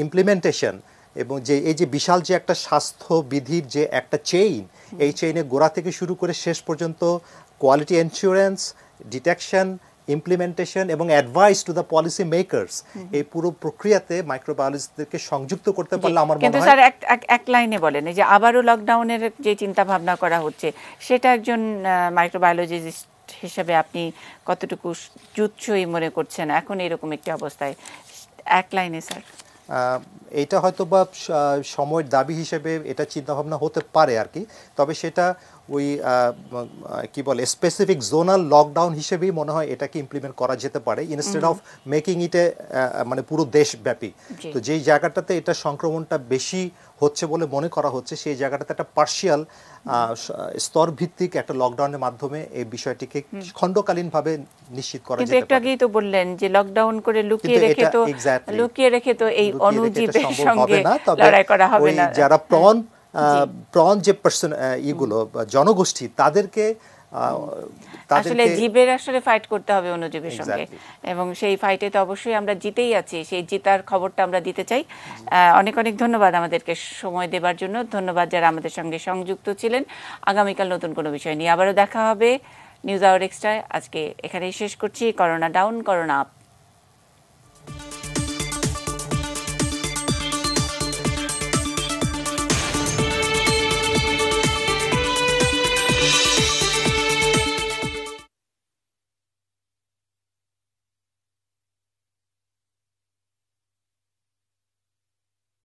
C: ইমপ্লিমেন্টেশন, এবং যে এই যে বিশাল যে একটা স্বাস্থ্যবিধির যে একটা চেইন, এই চেইনে গোড়া থেকে শুরু করে শেষ পর্যন্ত কোয়ালিটি এনশিওরেন্স, ডিটেকশন, ইমপ্লিমেন্টেশন এবং advice to the policy makers, এই পুরো প্রক্রিয়াতে মাইক্রোবায়োলজিস্টদেরকে সংযুক্ত করতে পারলে আমার মনে হয়।
A: কিন্তু স্যার এক লাইনে বলেন, এই যে আবারও লকডাউনের যে চিন্তা ভাবনা করা হচ্ছে, সেটা একজন মাইক্রোবায়োলজিস্ট হিসেবে আপনি কতটুকু জুৎসই মনে করছেন এখন এরকম একটি অবস্থায়? এক লাইনে স্যার।
C: এটা হয়তো বা সময়ের দাবি হিসেবে এটা চিন্তাভাবনা হতে পারে আর কি, তবে সেটা ওই কি বলে স্পেসিফিক জোনাল লকডাউন হিসেবেই মনে হয় এটাকে ইমপ্লিমেন্ট করা যেতে পারে, ইনস্টেড অফ মেকিং ইটে মানে পুরো দেশব্যাপী। তো যেই জায়গাটাতে এটা সংক্রমণটা বেশি হচ্ছে বলে মনে করা হচ্ছে, সেই জায়গাটাতে একটা পার্শিয়াল স্তরভিত্তিক একটা লকডাউনের মাধ্যমে এই বিষয়টিকে খণ্ডকালীনভাবে নিশ্চিত করা যেতে পারে।
A: কিন্তু একটু আগেই তো বললেন যে লকডাউন করে লুকিয়ে রেখে তো এই অণুজীবের সঙ্গে লড়াই করা হবে না।
C: যারা প্রন যে পার্সন এগুলো জনগোষ্ঠী, তাদেরকে
A: আসলে জীবের আসলে ফাইট করতে হবে অণুজীবের সঙ্গে, এবং সেই ফাইটে তো অবশ্যই আমরা জিতেই আছি, সেই জিতার খবরটা আমরা দিতে চাই। অনেক অনেক ধন্যবাদ আমাদেরকে সময় দেবার জন্য, ধন্যবাদ যারা আমাদের সঙ্গে সংযুক্ত ছিলেন। আগামীকাল নতুন কোনো বিষয় নিয়ে আবারও দেখা হবে নিউজ আওয়ার এক্সট্রায়। আজকে এখানেই শেষ করছি। Corona down, corona up.